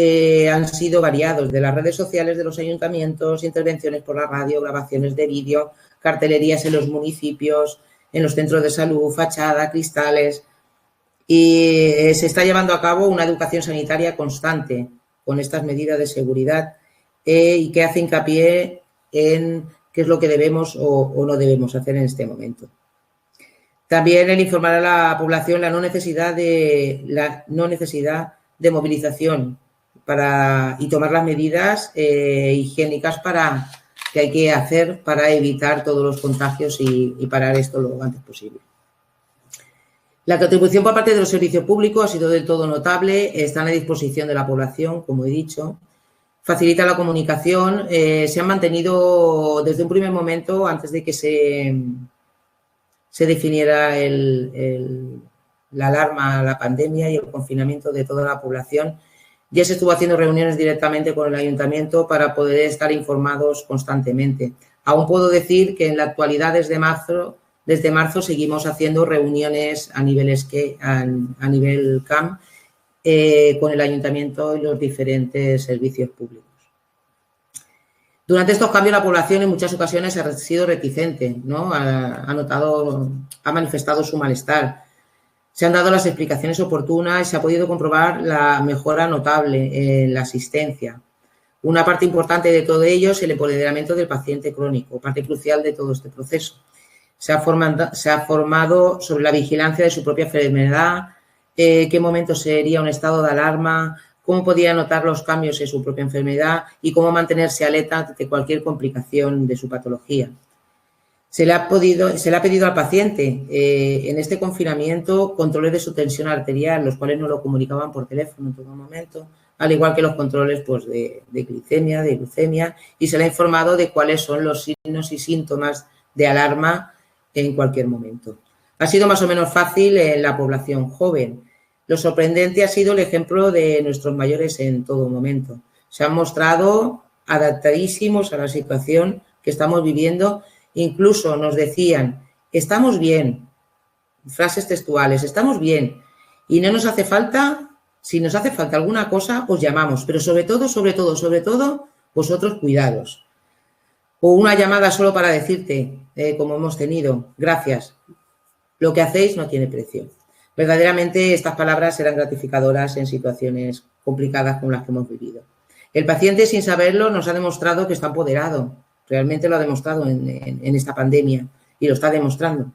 Speaker 4: han sido variados, de las redes sociales de los ayuntamientos, intervenciones por la radio, grabaciones de vídeo, cartelerías en los municipios, en los centros de salud, fachada, cristales. Y se está llevando a cabo una educación sanitaria constante con estas medidas de seguridad y que hace hincapié en qué es lo que debemos o no debemos hacer en este momento. También el informar a la población la no necesidad de movilización y tomar las medidas higiénicas que hay que hacer para evitar todos los contagios y parar esto lo antes posible. La contribución por parte de los servicios públicos ha sido del todo notable, está a la disposición de la población, como he dicho. Facilita la comunicación, se han mantenido desde un primer momento, antes de que se definiera la alarma, la pandemia y el confinamiento de toda la población. Ya se estuvo haciendo reuniones directamente con el ayuntamiento para poder estar informados constantemente. Aún puedo decir que en la actualidad, desde marzo seguimos haciendo reuniones a nivel CAM con el ayuntamiento y los diferentes servicios públicos. Durante estos cambios la población en muchas ocasiones ha sido reticente, ¿no? Ha manifestado su malestar. Se han dado las explicaciones oportunas y se ha podido comprobar la mejora notable en la asistencia. Una parte importante de todo ello es el empoderamiento del paciente crónico, parte crucial de todo este proceso. Se ha formado sobre la vigilancia de su propia enfermedad, qué momento sería un estado de alarma, cómo podía notar los cambios en su propia enfermedad y cómo mantenerse alerta ante cualquier complicación de su patología. Se le ha pedido al paciente en este confinamiento controles de su tensión arterial, los cuales nos lo comunicaban por teléfono en todo momento, al igual que los controles pues, de glicemia, de glucemia, y se le ha informado de cuáles son los signos y síntomas de alarma en cualquier momento. Ha sido más o menos fácil en la población joven. Lo sorprendente ha sido el ejemplo de nuestros mayores en todo momento. Se han mostrado adaptadísimos a la situación que estamos viviendo. Incluso nos decían, estamos bien, frases textuales, estamos bien y no nos hace falta, si nos hace falta alguna cosa, os llamamos, pero sobre todo, vosotros cuidados. O una llamada solo para decirte, como hemos tenido, gracias, lo que hacéis no tiene precio. Verdaderamente estas palabras eran gratificadoras en situaciones complicadas como las que hemos vivido. El paciente, sin saberlo, nos ha demostrado que está empoderado. Realmente lo ha demostrado en esta pandemia y lo está demostrando.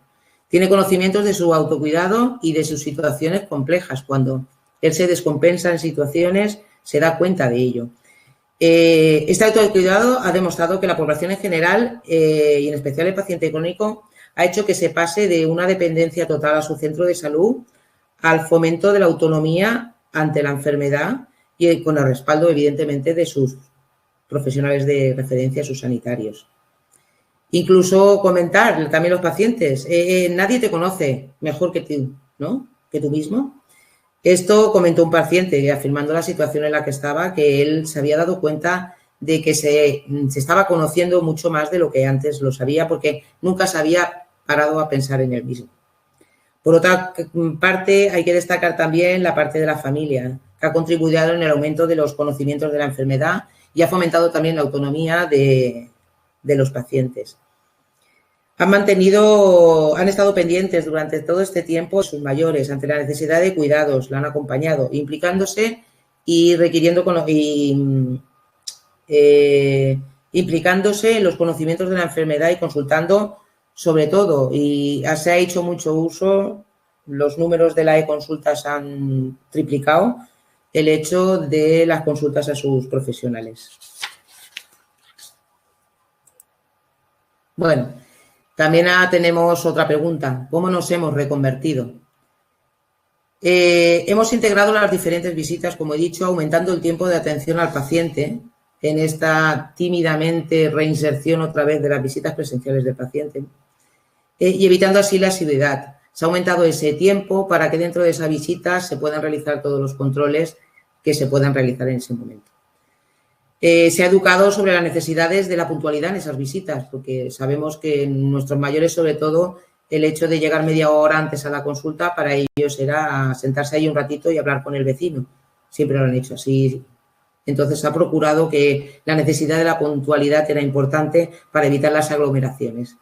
Speaker 4: Tiene conocimientos de su autocuidado y de sus situaciones complejas. Cuando él se descompensa en situaciones, se da cuenta de ello. Este autocuidado ha demostrado que la población en general y en especial el paciente crónico ha hecho que se pase de una dependencia total a su centro de salud al fomento de la autonomía ante la enfermedad y con el respaldo, evidentemente, de sus profesionales de referencia, sus sanitarios. Incluso comentar también los pacientes, nadie te conoce mejor que tú, ¿no? Que tú mismo. Esto comentó un paciente afirmando la situación en la que estaba, que él se había dado cuenta de que se estaba conociendo mucho más de lo que antes lo sabía, porque nunca se había parado a pensar en él mismo. Por otra parte, hay que destacar también la parte de la familia, que ha contribuido en el aumento de los conocimientos de la enfermedad y ha fomentado también la autonomía de los pacientes. Han estado pendientes durante todo este tiempo sus mayores ante la necesidad de cuidados, la han acompañado, implicándose y implicándose en los conocimientos de la enfermedad y consultando sobre todo, y se ha hecho mucho uso, los números de la e-consultas han triplicado, el hecho de las consultas a sus profesionales. Bueno, también tenemos otra pregunta. ¿Cómo nos hemos reconvertido? Hemos integrado las diferentes visitas, como he dicho, aumentando el tiempo de atención al paciente en esta tímidamente reinserción otra vez de las visitas presenciales del paciente y evitando así la asiduidad. Se ha aumentado ese tiempo para que dentro de esa visita se puedan realizar todos los controles que se puedan realizar en ese momento. Se ha educado sobre las necesidades de la puntualidad en esas visitas, porque sabemos que nuestros mayores, sobre todo, el hecho de llegar media hora antes a la consulta, para ellos era sentarse ahí un ratito y hablar con el vecino. Siempre lo han hecho así. Entonces, se ha procurado que la necesidad de la puntualidad era importante para evitar las aglomeraciones.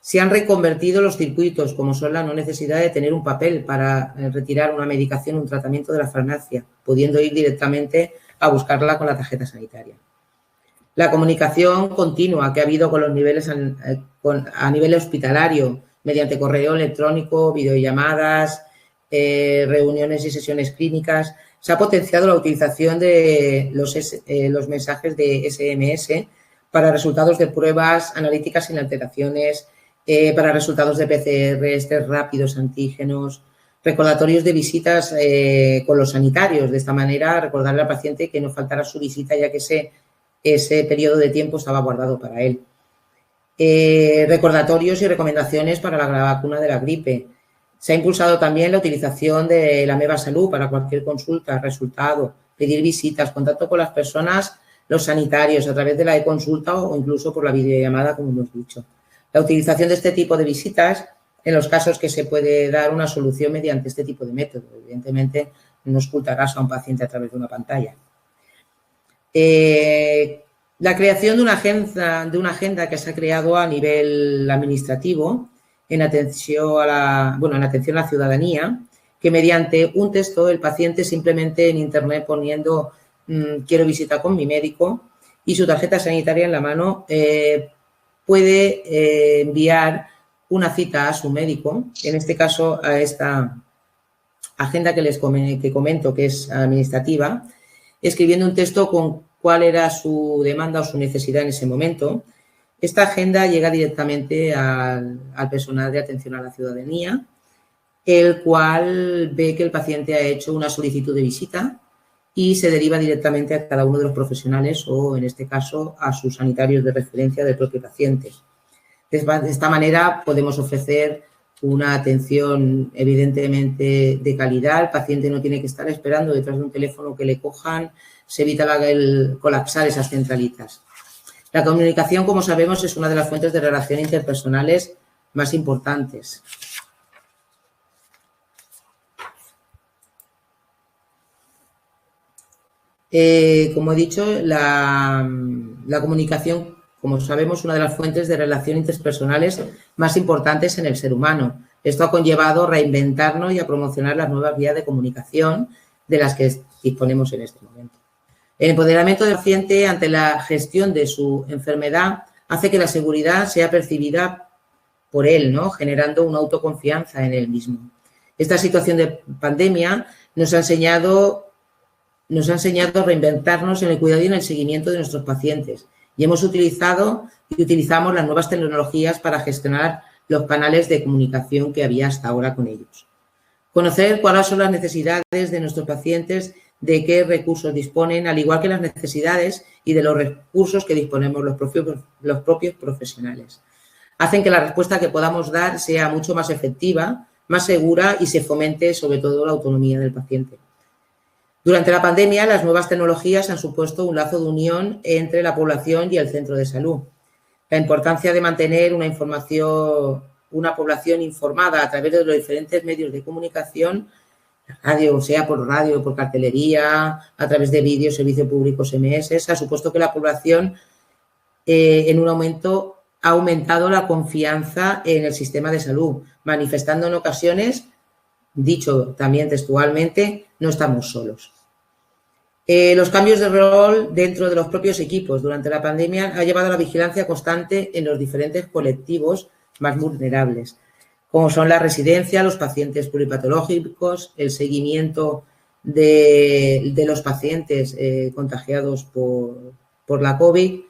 Speaker 4: Se han reconvertido los circuitos, como son la no necesidad de tener un papel para retirar una medicación, un tratamiento de la farmacia, pudiendo ir directamente a buscarla con la tarjeta sanitaria. La comunicación continua que ha habido con los niveles a nivel hospitalario, mediante correo electrónico, videollamadas, reuniones y sesiones clínicas. Se ha potenciado la utilización de los mensajes de SMS para resultados de pruebas analíticas sin alteraciones, para resultados de PCR, test rápidos, antígenos, recordatorios de visitas con los sanitarios. De esta manera, recordarle al paciente que no faltará su visita, ya que ese periodo de tiempo estaba guardado para él. Recordatorios y recomendaciones para la vacuna de la gripe. Se ha impulsado también la utilización de la Meva Salud para cualquier consulta, resultado, pedir visitas, contacto con las personas, los sanitarios, a través de la e-consulta o incluso por la videollamada, como hemos dicho. La utilización de este tipo de visitas, en los casos que se puede dar una solución mediante este tipo de método. Evidentemente, no ocultarás a un paciente a través de una pantalla. La creación de una agenda que se ha creado a nivel administrativo en atención a la ciudadanía, que mediante un texto el paciente simplemente en internet poniendo quiero visita con mi médico y su tarjeta sanitaria en la mano puede enviar una cita a su médico, en este caso a esta agenda que comento, que es administrativa, escribiendo un texto con cuál era su demanda o su necesidad en ese momento. Esta agenda llega directamente al personal de atención a la ciudadanía, el cual ve que el paciente ha hecho una solicitud de visita y se deriva directamente a cada uno de los profesionales o, en este caso, a sus sanitarios de referencia del propio paciente. De esta manera podemos ofrecer una atención evidentemente de calidad. El paciente no tiene que estar esperando detrás de un teléfono que le cojan, se evita el colapsar esas centralitas. La comunicación, como sabemos, es una de las fuentes de relación interpersonales más importantes. Como he dicho, la comunicación, como sabemos, es una de las fuentes de relación interpersonales más importantes en el ser humano. Esto ha conllevado reinventarnos y a promocionar las nuevas vías de comunicación de las que disponemos en este momento. El empoderamiento del paciente ante la gestión de su enfermedad hace que la seguridad sea percibida por él, ¿no?, generando una autoconfianza en él mismo. Esta situación de pandemia nos ha enseñado a reinventarnos en el cuidado y en el seguimiento de nuestros pacientes y hemos utilizado y utilizamos las nuevas tecnologías para gestionar los canales de comunicación que había hasta ahora con ellos. Conocer cuáles son las necesidades de nuestros pacientes, de qué recursos disponen, al igual que las necesidades y de los recursos que disponemos los propios profesionales. Hacen que la respuesta que podamos dar sea mucho más efectiva, más segura y se fomente sobre todo la autonomía del paciente. Durante la pandemia, las nuevas tecnologías han supuesto un lazo de unión entre la población y el centro de salud. La importancia de mantener una población informada a través de los diferentes medios de comunicación, radio, sea por radio, por cartelería, a través de vídeos, servicio público, SMS, ha supuesto que la población ha aumentado la confianza en el sistema de salud, manifestando en ocasiones, dicho también textualmente, no estamos solos. Los cambios de rol dentro de los propios equipos durante la pandemia ha llevado a la vigilancia constante en los diferentes colectivos más vulnerables, como son la residencia, los pacientes pluripatológicos, el seguimiento de los pacientes contagiados por la COVID,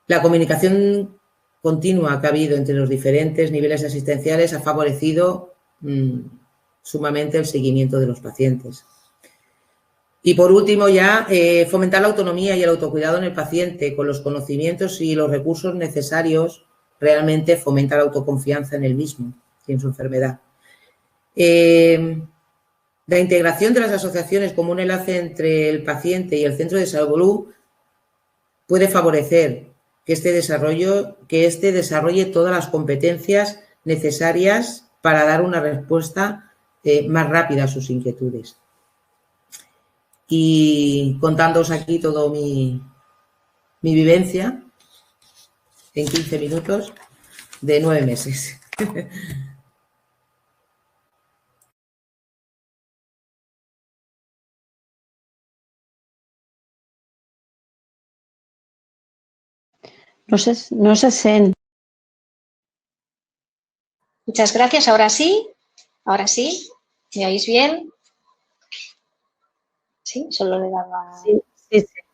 Speaker 4: La comunicación continua que ha habido entre los diferentes niveles asistenciales ha favorecido sumamente el seguimiento de los pacientes. Y por último ya, fomentar la autonomía y el autocuidado en el paciente con los conocimientos y los recursos necesarios realmente fomenta la autoconfianza en el mismo y en su enfermedad. La integración de las asociaciones como un enlace entre el paciente y el centro de salud puede favorecer que este desarrolle todas las competencias necesarias para dar una respuesta más rápida a sus inquietudes. Y contándoos aquí todo mi vivencia en 15 minutos de 9 meses.
Speaker 3: No se sent.
Speaker 2: Muchas gracias. Ahora sí. ¿Me oís bien? Sí, solo le daba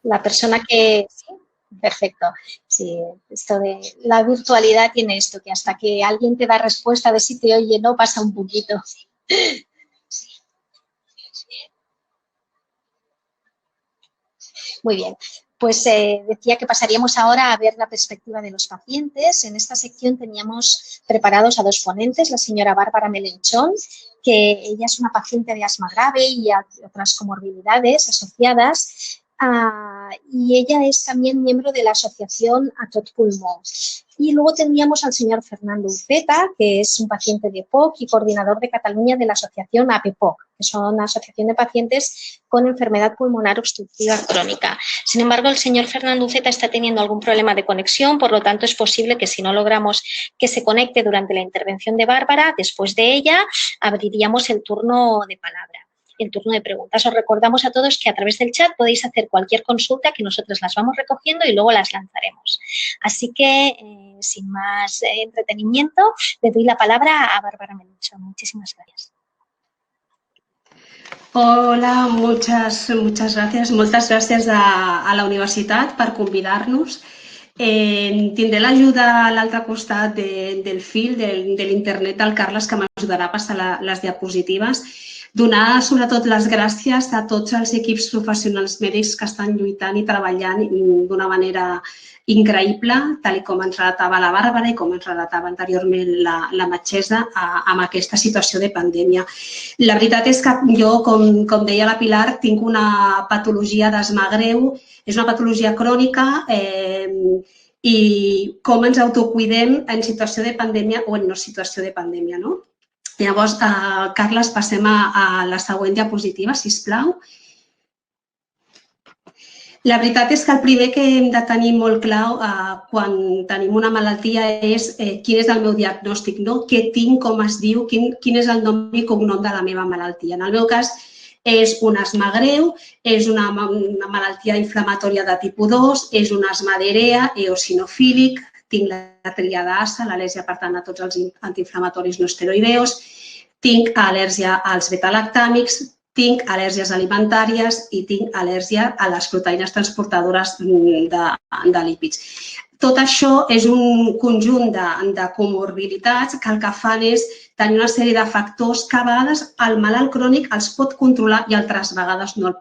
Speaker 2: la persona que... ¿Sí? Perfecto. Sí, esto de la virtualidad tiene esto, que hasta que alguien te da respuesta de si te oye no, pasa un poquito. Muy bien. Pues decía que pasaríamos ahora a ver la perspectiva de los pacientes. En esta sección teníamos preparados a 2 ponentes, la señora Bárbara Melenchón, que ella es una paciente de asma grave y otras comorbilidades asociadas, y ella es también miembro de la asociación A Tot Pulmó. Y luego tendríamos al señor Fernando Uceta, que es un paciente de POC y coordinador de Cataluña de la asociación APPOC, que son una asociación de pacientes con enfermedad pulmonar obstructiva crónica. Sin embargo, el señor Fernando Uceta está teniendo algún problema de conexión, por lo tanto es posible que si no logramos que se conecte durante la intervención de Bárbara, después de ella abriríamos el turno de palabra, el turno de preguntas. Os recordamos a todos que a través del chat podéis hacer cualquier consulta que nosotros las vamos recogiendo y luego las lanzaremos. Así que, sin más entretenimiento, le doy la palabra a Bárbara Melenchón. Muchísimas gracias.
Speaker 5: Hola, muchas gràcies. Moltes gràcies a la universitat per convidar-nos. Tindré l'ajuda a l'altre costat del fil, de l'internet del Carles, que m'ajudarà a passar les diapositives. Donar sobretot les gràcies a tots els equips professionals mèdics que estan lluitant i treballant d'una manera increïble, tal com ens relatava la Bàrbara i com ens relatava anteriorment la metgessa amb aquesta situació de pandèmia. La veritat és que jo, com deia la Pilar, tinc una patologia d'asma greu, és una patologia crònica i com ens autocuidem en situació de pandèmia o en no situació de pandèmia, no? Llavors, Carles, passem a la següent diapositiva, sisplau. La veritat és que el primer que hem de tenir molt clar quan tenim una malaltia és quin és el meu diagnòstic, què tinc, com es diu, quin és el nom i cognom de la meva malaltia. En el meu cas és un asma greu, és una malaltia inflamatòria de tipus 2, és un asma d'EREA, eosinofílic, tinc la tríada ASA, l'al·lèrgia per tant a tots els antiinflamatoris no esteroideus, tinc al·lèrgia als betalactàmics, tinc al·lèrgies alimentàries i tinc al·lèrgia a les proteïnes transportadores de lípids. Tot això és un conjunt de comorbilitats que el que fan és tenir una sèrie de factors que a vegades el malalt crònic els pot controlar i altres vegades no el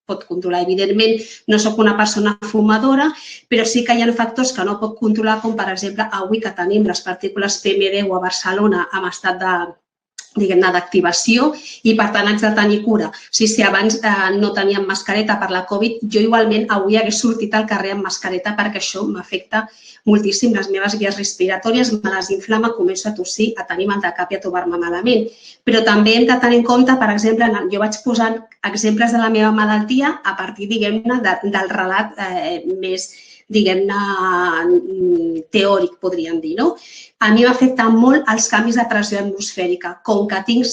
Speaker 5: pot controlar. Evidentment, no soc una persona fumadora, però sí que hi ha factors que no puc controlar, com per exemple avui que tenim les partícules PM10 a Barcelona en estat d'activació i per tant haig de tenir cura. Si abans no teníem mascareta per la Covid, jo igualment avui hagués sortit al carrer amb mascareta perquè això m'afecta moltíssim les meves vies respiratòries, me les inflama, començo a tossir, a tenir mal de cap i a trobar-me malament. Però també hem de tenir en compte, per exemple, jo vaig posant exemples de la meva malaltia a partir, diguem-ne, del relat més, diguem-ne, teòric, podríem dir, no? A mi m'afecta molt els canvis de pressió atmosfèrica. Com que tinc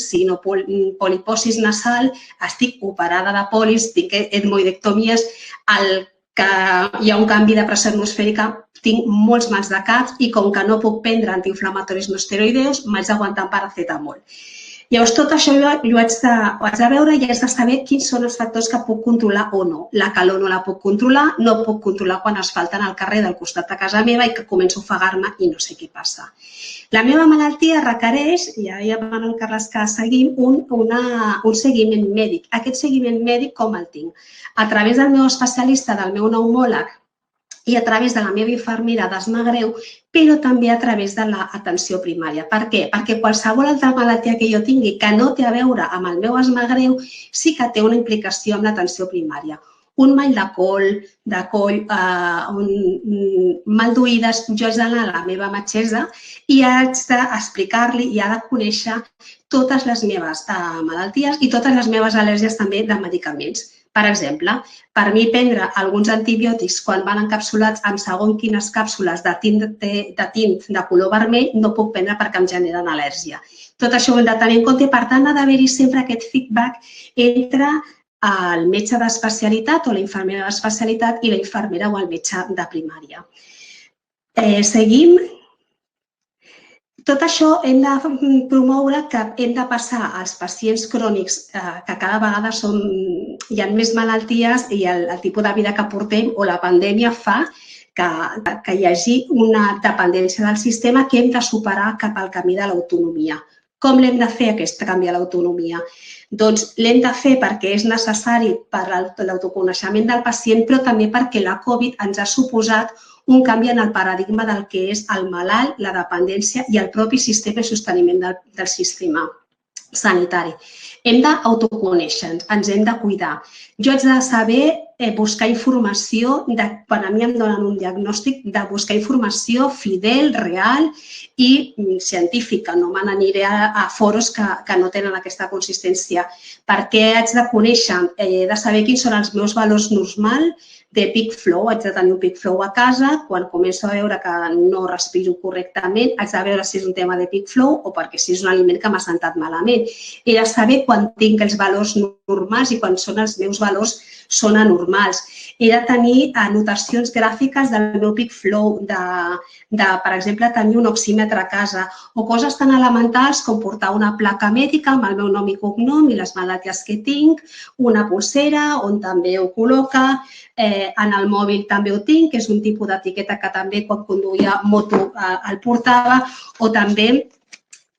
Speaker 5: poliposis nasal, estic operada de polis, tinc etmoidectomies, que hi ha un canvi de pressió atmosfèrica, tinc molts mals de cap i com que no puc prendre antiinflamatoris no esteroideus, m'haig d'aguantar amb paracetamol. Llavors, tot això ho haig de veure i haig de saber quins són els factors que puc controlar o no. La calor no la puc controlar, no puc controlar quan es falten al carrer del costat de casa meva i que començo a ofegar-me i no sé què passa. La meva malaltia requereix, i ara ja van el Carles que seguim, un seguiment mèdic. Aquest seguiment mèdic com el tinc? A través del meu especialista, del meu pneumòleg, i a través de la meva infermera d'asma greu, però també a través de l'atenció primària. Per què? Perquè qualsevol altra malaltia que jo tingui que no té a veure amb el meu asma greu sí que té una implicació amb l'atenció primària. Un mal de coll, un mal d'oïdes, jo haig d'anar a la meva metgessa i haig d'explicar-li i ha de conèixer totes les meves malalties i totes les meves al·lèrgies també de medicaments. Per exemple, per mi prendre alguns antibiòtics quan van encapsulats en segons quines càpsules de tint de color vermell no puc prendre perquè em generen al·lèrgia. Tot això ho hem de tenir en compte i per tant ha d'haver-hi sempre aquest feedback entre el metge d'especialitat o la infermera d'especialitat i la infermera o el metge de primària. Seguim. Tot això hem de promoure que hem de passar als pacients crònics que cada vegada hi ha més malalties i el tipus de vida que portem o la pandèmia fa que hi hagi una dependència del sistema que hem de superar cap al camí de l'autonomia. Com l'hem de fer, aquest canvi a l'autonomia? Doncs l'hem de fer perquè és necessari per l'autoconeixement del pacient, però també perquè la Covid ens ha suposat un canvi en el paradigma del que és el malalt, la dependència i el propi sistema de sosteniment del sistema sanitari. Hem d'autoconèixer-nos, ens hem de cuidar. Jo haig de saber buscar informació, quan a mi em donen un diagnòstic, de buscar informació fidel, real i científica. No me n'aniré a foros que no tenen aquesta consistència. Perquè haig de conèixer, he de saber quins són els meus valors normals de peak flow, haig de tenir un peak flow a casa, quan començo a veure que no respiro correctament, haig de veure si és un tema de peak flow o perquè si és un aliment que m'ha sentat malament. He de saber quan tinc els valors normals i quan són els meus valors són anormals. He de tenir anotacions gràfiques del meu peak flow, per exemple, tenir un oxímetre a casa o coses tan elementals com portar una placa mèdica amb el meu nom i cognom i les malalties que tinc, una pulsera on també ho col·loca, en el mòbil també ho tinc, que és un tipus d'etiqueta que també quan conduïa moto el portava, o també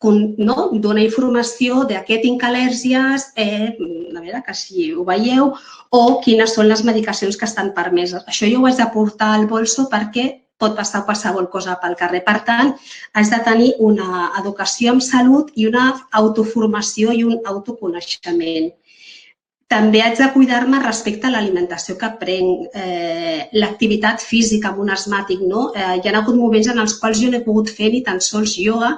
Speaker 5: donar informació de què tinc al·lèrgies, a veure que si ho veieu, o quines són les medicacions que estan permeses. Això jo ho haig de portar al bolso perquè pot passar qualsevol cosa pel carrer. Per tant, haig de tenir una educació en salut i una autoformació i un autoconeixement. També haig de cuidar-me respecte a l'alimentació que prenc, l'activitat física amb un asmàtic. Hi ha hagut moments en els quals jo no he pogut fer ni tan sols ioga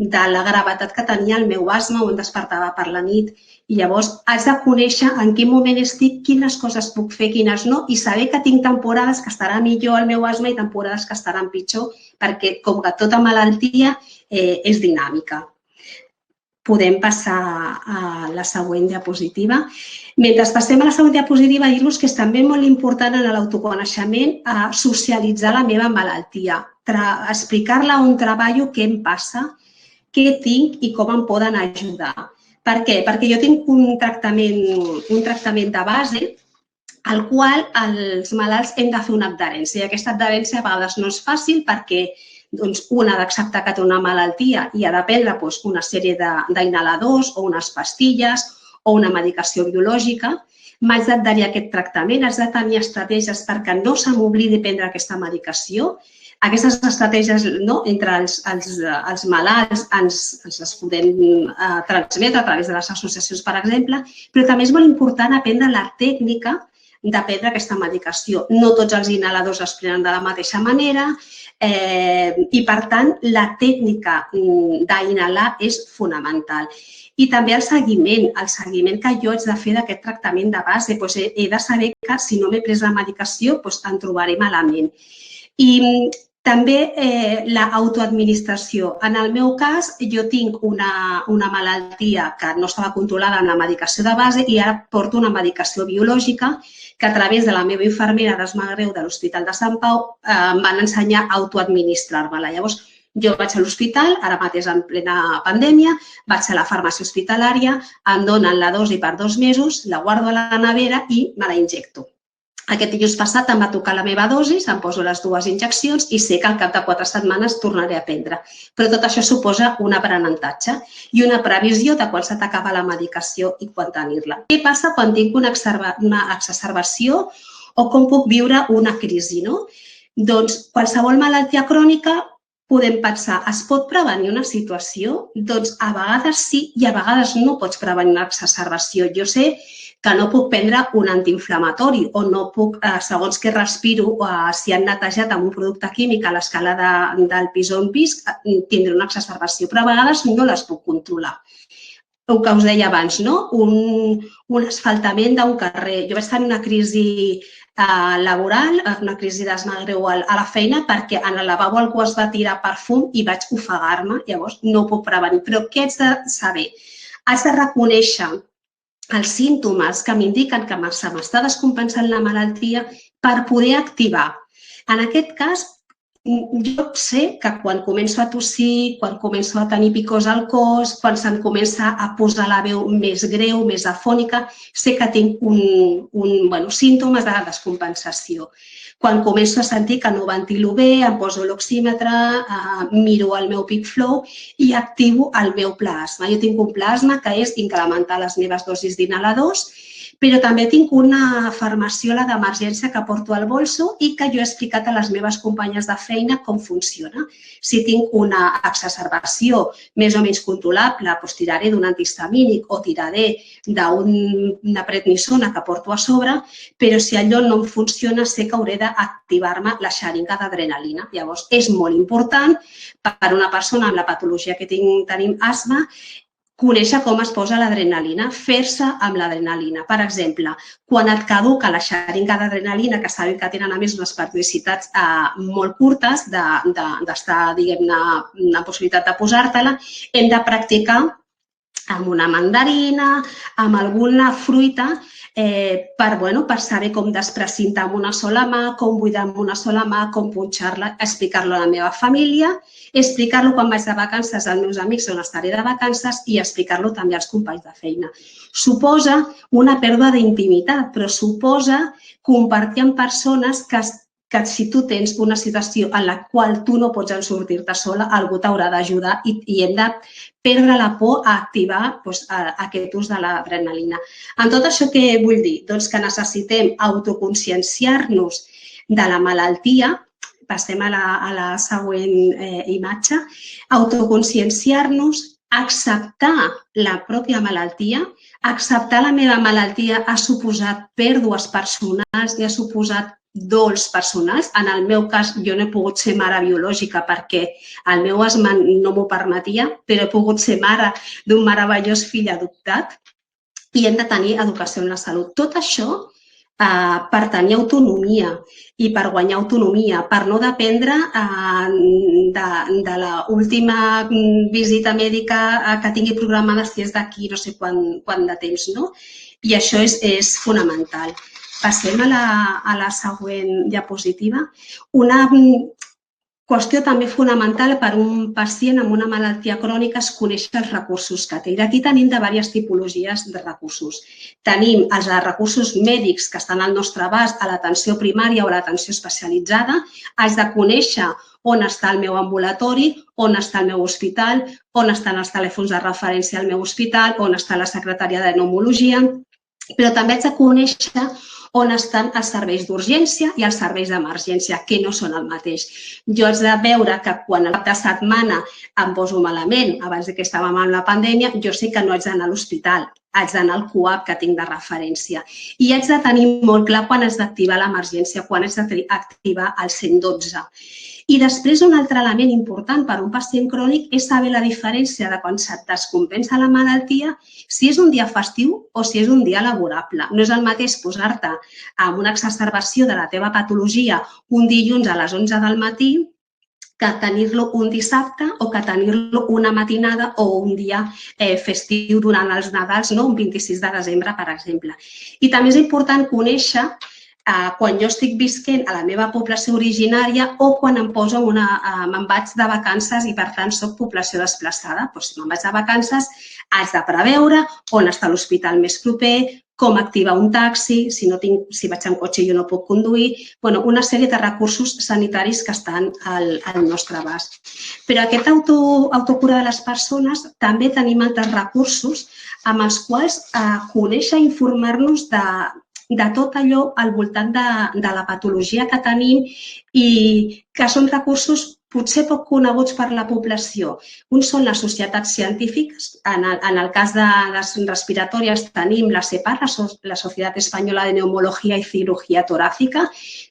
Speaker 5: de la gravetat que tenia el meu asma o em despertava per la nit. I llavors haig de conèixer en quin moment estic, quines coses puc fer, quines no, i saber que tinc temporades que estarà millor el meu asma i temporades que estaran pitjor, perquè com que tota malaltia és dinàmica. Podem passar a la següent diapositiva. Mentre passem a la següent diapositiva, dir-vos que és també molt important en l'autoconeixement socialitzar la meva malaltia, explicar-la on treballo, què em passa, què tinc i com em poden ajudar. Per què? Perquè jo tinc un tractament de base al qual els malalts hem de fer una adherència. I aquesta adherència a vegades no és fàcil perquè un ha d'acceptar que té una malaltia i ha de prendre una sèrie d'inhaladors o unes pastilles o una medicació biològica. M'haig d'adherir a aquest tractament, haig de tenir estratègies perquè no se m'oblidi prendre aquesta medicació. Aquestes estratègies entre els malalts ens les podem transmetre a través de les associacions, per exemple, però també és molt important aprendre la tècnica de prendre aquesta medicació. No tots els inhaladors es prenen de la mateixa manera i, per tant, la tècnica d'inhalar és fonamental. I també el seguiment que jo haig de fer d'aquest tractament de base. He de saber que si no m'he pres la medicació em trobaré malament. I també l'autoadministració. En el meu cas, jo tinc una malaltia que no estava controlada amb la medicació de base i ara porto una medicació biològica que a través de la meva infermera d'asma greu de l'Hospital de Sant Pau em van ensenyar a autoadministrar-me-la. Llavors, Jo vaig a l'hospital, ara mateix en plena pandèmia, vaig a la farmàcia hospitalària, em donen la dosi per 2 mesos, la guardo a la nevera i me la injecto. Aquest dilluns passat em va tocar la meva dosi, em poso les 2 injeccions i sé que al cap de 4 setmanes tornaré a prendre. Però tot això suposa un aprenentatge i una previsió de quan se t'acaba la medicació i quan tenir-la. Què passa quan tinc una exacerbació o com puc viure una crisi? Doncs qualsevol malaltia crònica podem pensar, es pot prevenir una situació? Doncs a vegades sí i a vegades no pots prevenir una exacerbació. Jo sé que no puc prendre un antiinflamatori o no puc, segons què respiro, si han netejat amb un producte químic a l'escala del pis on visc, tindré una exacerbació, però a vegades no les puc controlar. El que us deia abans, un asfaltament d'un carrer. Jo vaig tenir una crisi laboral, una crisi d'asma greu a la feina perquè en el lavabo algú es va tirar perfum i vaig ofegar-me, llavors no ho puc prevenir. Però què haig de saber? Haig de reconèixer els símptomes que m'indiquen que se m'està descompensant la malaltia per poder activar. En aquest cas, jo sé que quan començo a tossir, quan començo a tenir picors al cos, quan se'm comença a posar la veu més greu, més afònica, sé que tinc símptomes de descompensació. Quan començo a sentir que no ventilo bé, em poso l'oxímetre, miro el meu peak flow i activo el meu plasma. Jo tinc un plasma que és incrementar les meves dosis d'inhaladors, però també tinc una farmaciola d'emergència que porto al bolso i que jo he explicat a les meves companyes de feina com funciona. Si tinc una exacerbació més o menys controlable, doncs tiraré d'un antihistamínic o tiraré d'una prednisona que porto a sobre, però si allò no em funciona, sé que hauré d'activar-me la xeringa d'adrenalina. Llavors, és molt important per una persona amb la patologia que tenim asma conèixer com es posa l'adrenalina, fer-se amb l'adrenalina. Per exemple, quan et caduca la xeringa d'adrenalina, que sabem que tenen a més unes periodicitats molt curtes d'estar, diguem-ne, una possibilitat de posar-te-la, hem de practicar amb una mandarina, amb alguna fruita, per saber com desprecintar amb una sola mà, com buidar amb una sola mà, com punxar-la, explicar-lo a la meva família, explicar-lo quan vaig de vacances als meus amics on estaré de vacances i explicar-lo també als companys de feina. Suposa una pèrdua d'intimitat, però suposa compartir amb persones que si tu tens una situació en la qual tu no pots sortir-te sola, algú t'haurà d'ajudar i hem de perdre la por a activar aquest ús de l'adrenalina. En tot això què vull dir? Doncs que necessitem autoconscienciar-nos de la malaltia. Passem a la següent imatge. Autoconscienciar-nos, acceptar la pròpia malaltia. Acceptar la meva malaltia ha suposat pèrdues personals i ha suposat dols personals. En el meu cas, jo no he pogut ser mare biològica perquè el meu asma no m'ho permetia, però he pogut ser mare d'un meravellós fill adoptat i hem de tenir educació en la salut. Tot això per tenir autonomia i per guanyar autonomia, per no dependre de l'última visita mèdica que tingui programada si és d'aquí no sé quant de temps. I això és fonamental. Passem a la següent diapositiva. Una qüestió també fonamental per un pacient amb una malaltia crònica és conèixer els recursos que té. I aquí tenim diverses tipologies de recursos. Tenim els recursos mèdics que estan al nostre abast a l'atenció primària o a l'atenció especialitzada. Haig de conèixer on està el meu ambulatori, on està el meu hospital, on estan els telèfons de referència al meu hospital, on està la secretària de pneumologia, però també haig de conèixer on estan els serveis d'urgència i els serveis d'emergència, que no són el mateix. Jo haig de veure que quan el cap de setmana em poso malament, abans que estàvem amb la pandèmia, jo sé que no haig d'anar a l'hospital, haig d'anar al CUAP que tinc de referència. I haig de tenir molt clar quan haig d'activar l'emergència, quan haig d'activar el 112. I després un altre element important per a un pacient crònic és saber la diferència de quan se't descompensa la malaltia, si és un dia festiu o si és un dia laborable. No és el mateix posar-te amb una exacerbació de la teva patologia un dilluns a les 11 del matí que tenir-lo un dissabte o que tenir-lo una matinada o un dia festiu durant els Nadals, un 26 de desembre, per exemple. I també és important conèixer quan jo estic visquent a la meva població originària o quan me'n vaig de vacances i, per tant, soc població desplaçada. Doncs, si me'n vaig de vacances, haig de preveure on està l'hospital més proper, com activar un taxi, si vaig en cotxe jo no puc conduir, una sèrie de recursos sanitaris que estan al nostre abast. Però aquest autocura de les persones també tenim altres recursos amb els quals conèixer i informar-nos de tot allò al voltant de la patologia que tenim i que són recursos potser poc coneguts per la població. Uns són les societats científiques. En el cas de les respiratòries tenim la CEPAR, la Societat Espanyola de Neumologia i Cirugía Toràcica,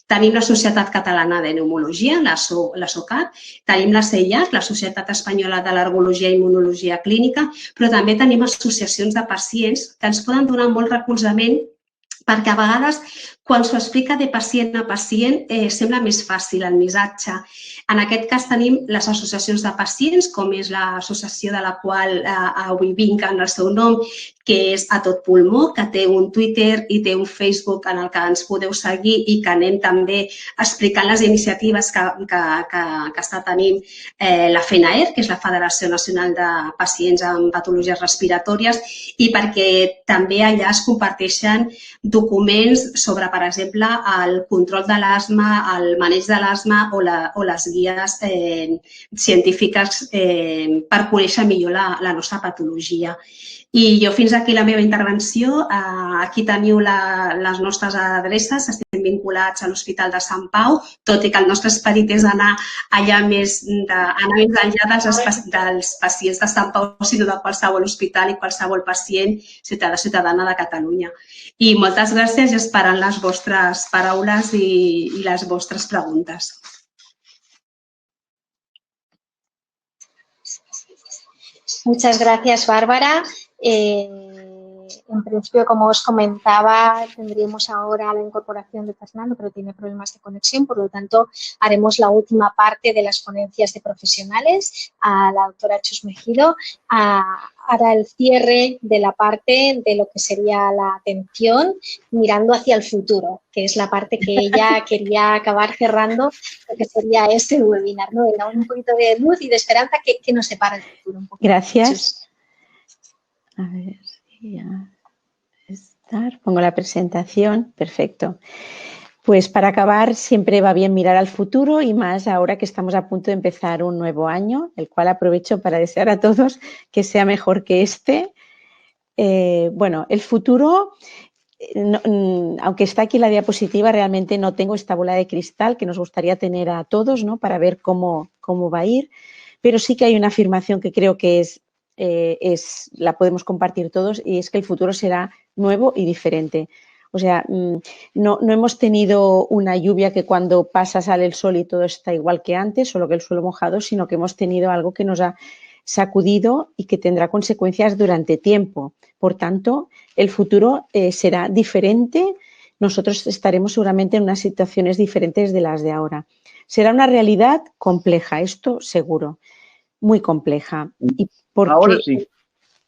Speaker 5: tenim la Societat Catalana de Neumologia, la SOCAT, tenim la CEIAC, la Societat Espanyola d'Al·lergologia i Immunologia Clínica, però també tenim associacions de pacients que ens poden donar molt recolzament perquè a vegades quan s'ho explica de pacient a pacient sembla més fàcil el missatge. En aquest cas tenim les associacions de pacients, com és l'associació de la qual avui vinc en el seu nom, que és A Tot Pulmó, que té un Twitter i té un Facebook en el que ens podeu seguir i que anem també explicant les iniciatives que està tenint la FENAER, que és la Federació Nacional de Pacients amb Patologies Respiratòries, i perquè també allà es comparteixen documents sobre, per exemple, el control de l'asma, el maneig de l'asma o les guies científiques per conèixer millor la nostra patologia. I jo fins aquí la meva intervenció. Aquí teniu les nostres adreces. Estem vinculats a l'Hospital de Sant Pau, tot i que el nostre esperit és anar allà més enllà dels pacients de Sant Pau, sinó de qualsevol hospital i qualsevol pacient, ciutadà de Catalunya. I moltes gràcies i esperant les vostres paraules i les vostres preguntes.
Speaker 2: Muchas gracias, Bárbara. En principio, como os comentaba, tendríamos ahora la incorporación de Fernando, pero tiene problemas de conexión, por lo tanto, haremos la última parte de las ponencias de profesionales. A la doctora Chus Mejido hará el cierre de la parte de lo que sería la atención mirando hacia el futuro, que es la parte que ella quería acabar cerrando, lo que sería este webinar, ¿no? Era un poquito de luz y de esperanza que nos separa el futuro. Un poquito.
Speaker 3: Gracias. A ver si ya está. Pongo la presentación. Perfecto. Pues para acabar, siempre va bien mirar al futuro y más ahora que estamos a punto de empezar un nuevo año, el cual aprovecho para desear a todos que sea mejor que este. Bueno, el futuro, aunque está aquí la diapositiva, realmente no tengo esta bola de cristal que nos gustaría tener a todos, ¿no? Para ver cómo va a ir, pero sí que hay una afirmación que creo que la podemos compartir todos y es que el futuro será nuevo y diferente. O sea, no hemos tenido una lluvia que cuando pasa sale el sol y todo está igual que antes, solo que el suelo mojado, sino que hemos tenido algo que nos ha sacudido y que tendrá consecuencias durante tiempo. Por tanto, el futuro será diferente. Nosotros estaremos seguramente en unas situaciones diferentes de las de ahora. Será una realidad compleja, esto seguro, muy compleja. Y
Speaker 6: ahora sí.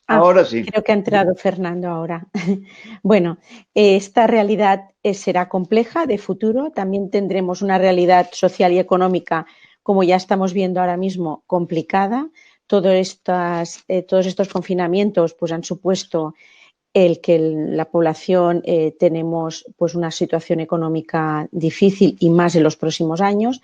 Speaker 6: Ahora sí.
Speaker 3: Creo que ha entrado Fernando ahora. Bueno, esta realidad será compleja de futuro. También tendremos una realidad social y económica, como ya estamos viendo ahora mismo, complicada. Todos estos confinamientos pues, han supuesto el que la población tenemos pues, una situación económica difícil y más en los próximos años.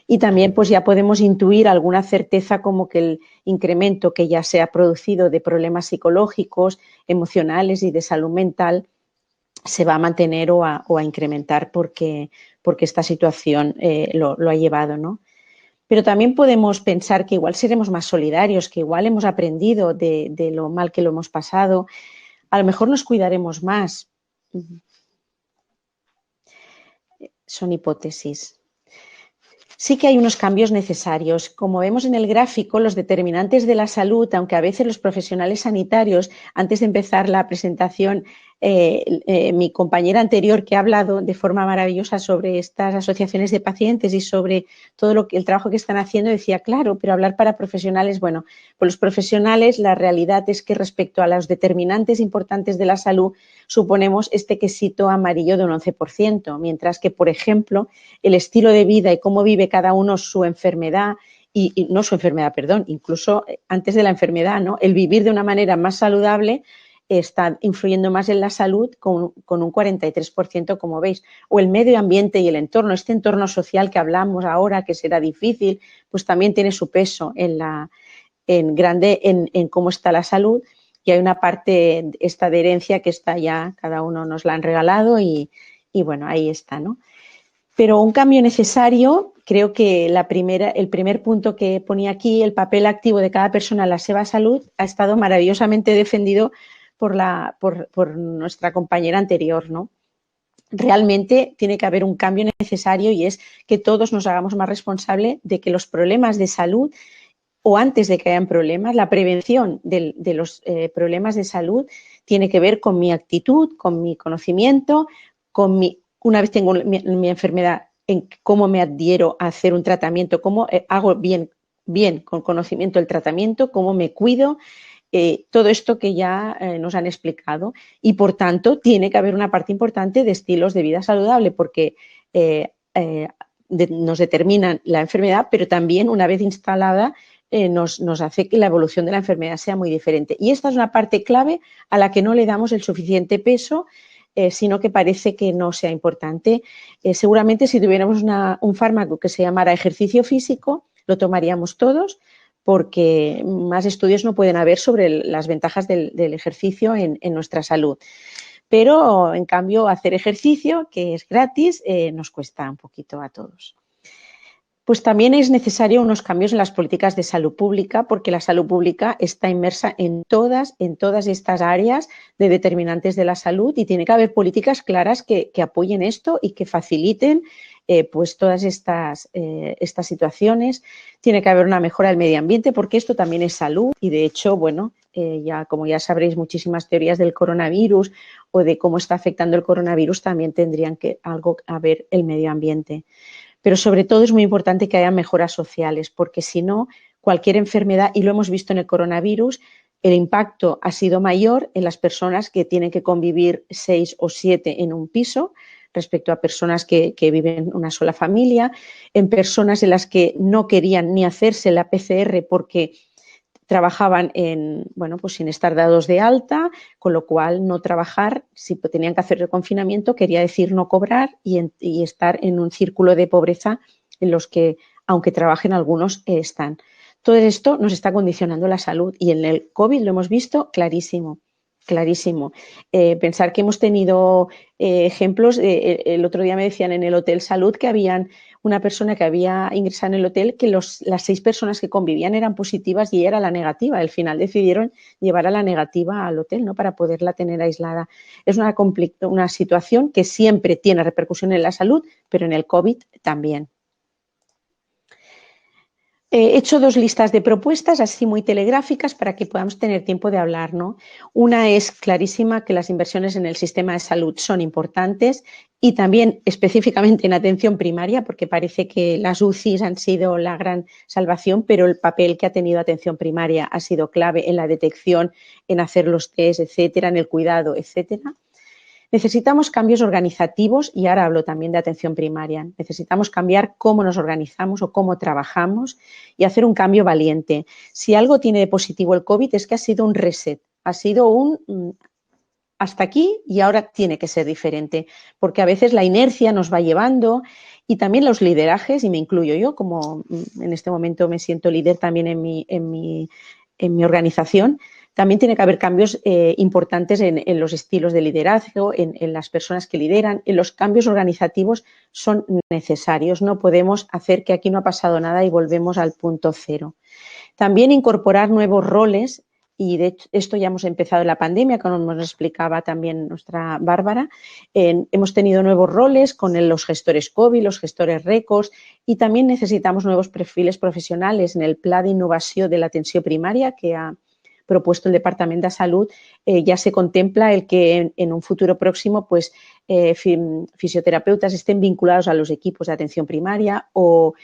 Speaker 3: Y también pues ya podemos intuir alguna certeza como que el incremento que ya se ha producido de problemas psicológicos, emocionales y de salud mental se va a mantener o a incrementar porque esta situación lo ha llevado, ¿no? Pero también podemos pensar que igual seremos más solidarios, que igual hemos aprendido de lo mal que lo hemos pasado, a lo mejor nos cuidaremos más. Son hipótesis. Sí que hay unos cambios necesarios. Como vemos en el gráfico, los determinantes de la salud, aunque a veces los profesionales sanitarios, antes de empezar la presentación, Mi compañera anterior que ha hablado de forma maravillosa sobre estas asociaciones de pacientes y sobre todo el trabajo que están haciendo, decía, claro, pero hablar para profesionales, bueno, pues los profesionales la realidad es que respecto a los determinantes importantes de la salud suponemos este quesito amarillo de un 11%, mientras que, por ejemplo, el estilo de vida y cómo vive cada uno su enfermedad, y no su enfermedad, perdón, incluso antes de la enfermedad, ¿no? El vivir de una manera más saludable está influyendo más en la salud con un 43%, como veis. O el medio ambiente y el entorno, este entorno social que hablamos ahora, que será difícil, pues también tiene su peso en cómo está la salud. Y hay una parte, esta de herencia, que está ya, cada uno nos la han regalado y bueno, ahí está, ¿no? Pero un cambio necesario, creo que el primer punto que ponía aquí, el papel activo de cada persona en la seva salud, ha estado maravillosamente defendido por nuestra compañera anterior, ¿no? Realmente tiene que haber un cambio necesario y es que todos nos hagamos más responsables de que los problemas de salud o antes de que hayan problemas, la prevención de los problemas de salud tiene que ver con mi actitud, con mi conocimiento, una vez tengo mi enfermedad, en cómo me adhiero a hacer un tratamiento, cómo hago bien con conocimiento el tratamiento, cómo me cuido. Todo esto que ya nos han explicado y, por tanto, tiene que haber una parte importante de estilos de vida saludable porque nos determinan la enfermedad, pero también, una vez instalada, nos hace que la evolución de la enfermedad sea muy diferente. Y esta es una parte clave a la que no le damos el suficiente peso, sino que parece que no sea importante. Seguramente si tuviéramos un fármaco que se llamara ejercicio físico, lo tomaríamos todos, porque más estudios no pueden haber sobre las ventajas del ejercicio en nuestra salud. Pero, en cambio, hacer ejercicio, que es gratis, nos cuesta un poquito a todos. Pues también es necesario unos cambios en las políticas de salud pública, porque la salud pública está inmersa en todas estas áreas de determinantes de la salud y tiene que haber políticas claras que apoyen esto y que faciliten pues todas estas situaciones. Tiene que haber una mejora del medio ambiente porque esto también es salud y, de hecho, bueno, como ya sabréis, muchísimas teorías del coronavirus o de cómo está afectando el coronavirus también tendrían que algo a ver el medio ambiente. Pero sobre todo es muy importante que haya mejoras sociales, porque si no, cualquier enfermedad, y lo hemos visto en el coronavirus, el impacto ha sido mayor en las personas que tienen que convivir 6 o 7 en un piso respecto a personas que viven en una sola familia, en personas en las que no querían ni hacerse la PCR porque trabajaban sin estar dados de alta, con lo cual no trabajar, si tenían que hacer el confinamiento, quería decir no cobrar y estar en un círculo de pobreza en los que, aunque trabajen, algunos están. Todo esto nos está condicionando la salud y en el COVID lo hemos visto clarísimo. Pensar que hemos tenido ejemplos, el otro día me decían en el Hotel Salud que habían una persona que había ingresado en el hotel que las 6 personas que convivían eran positivas y ella era la negativa. Al final decidieron llevar a la negativa al hotel, ¿no?, para poderla tener aislada. Es una situación que siempre tiene repercusión en la salud, pero en el COVID también. He hecho 2 listas de propuestas así muy telegráficas para que podamos tener tiempo de hablar, ¿no? Una es clarísima, que las inversiones en el sistema de salud son importantes y también específicamente en atención primaria, porque parece que las UCIs han sido la gran salvación, pero el papel que ha tenido atención primaria ha sido clave en la detección, en hacer los test, etcétera, en el cuidado, etcétera. Necesitamos cambios organizativos y ahora hablo también de atención primaria. Necesitamos cambiar cómo nos organizamos o cómo trabajamos y hacer un cambio valiente. Si algo tiene de positivo el COVID es que ha sido un reset, ha sido un hasta aquí y ahora tiene que ser diferente, porque a veces la inercia nos va llevando y también los liderajes, y me incluyo yo, como en este momento me siento líder también en mi organización. También tiene que haber cambios importantes en los estilos de liderazgo, en las personas que lideran. Los cambios organizativos son necesarios. No podemos hacer que aquí no ha pasado nada y volvemos al punto cero. También incorporar nuevos roles, y de hecho esto ya hemos empezado en la pandemia, como nos explicaba también nuestra Bárbara. Hemos tenido nuevos roles con los gestores COVID, los gestores RECOS, y también necesitamos nuevos perfiles profesionales en el Pla d'innovació de l'atenció primària que ha propuesto el Departamento de Salud, ya se contempla el que en un futuro próximo pues, fisioterapeutas estén vinculados a los equipos de atención primaria o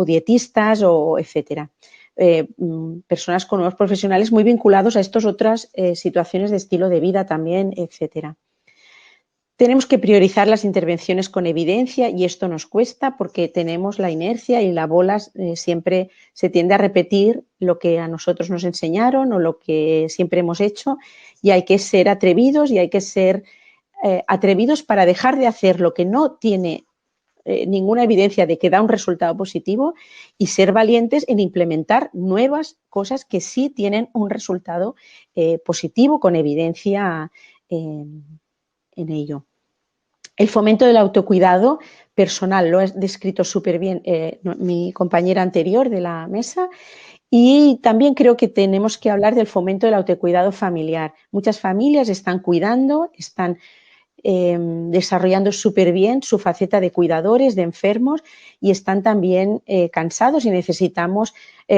Speaker 3: dietistas o etcétera. Personas con nuevos profesionales muy vinculados a estas otras situaciones de estilo de vida también, etcétera. Tenemos que priorizar las intervenciones con evidencia y esto nos cuesta porque tenemos la inercia y la bola siempre se tiende a repetir lo que a nosotros nos enseñaron o lo que siempre hemos hecho y hay que ser atrevidos y hay que ser atrevidos para dejar de hacer lo que no tiene ninguna evidencia de que da un resultado positivo y ser valientes en implementar nuevas cosas que sí tienen un resultado positivo con evidencia en ello. El fomento del autocuidado personal lo ha descrito súper bien mi compañera anterior de la mesa y también creo que tenemos que hablar del fomento del autocuidado familiar. Muchas familias están cuidando, están desarrollando súper bien su faceta de cuidadores, de enfermos y están también cansados y necesitamos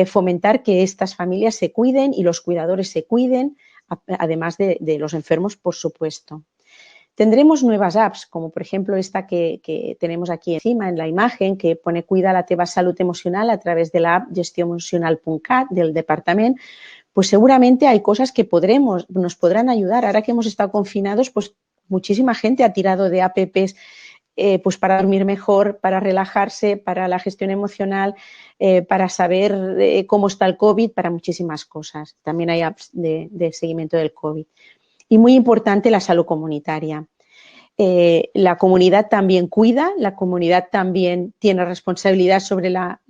Speaker 3: fomentar que estas familias se cuiden y los cuidadores se cuiden, además de los enfermos, por supuesto. Tendremos nuevas apps, como por ejemplo esta que tenemos aquí encima en la imagen, que pone Cuida la teva salut emocional a través de la app gestioemocional.cat del departamento. Pues seguramente hay cosas que nos podrán ayudar. Ahora que hemos estado confinados, pues muchísima gente ha tirado de apps pues para dormir mejor, para relajarse, para la gestión emocional, para saber cómo está el COVID, para muchísimas cosas. También hay apps de seguimiento del COVID. Y muy importante la salud comunitaria. La comunidad también cuida, la comunidad también tiene responsabilidad sobre la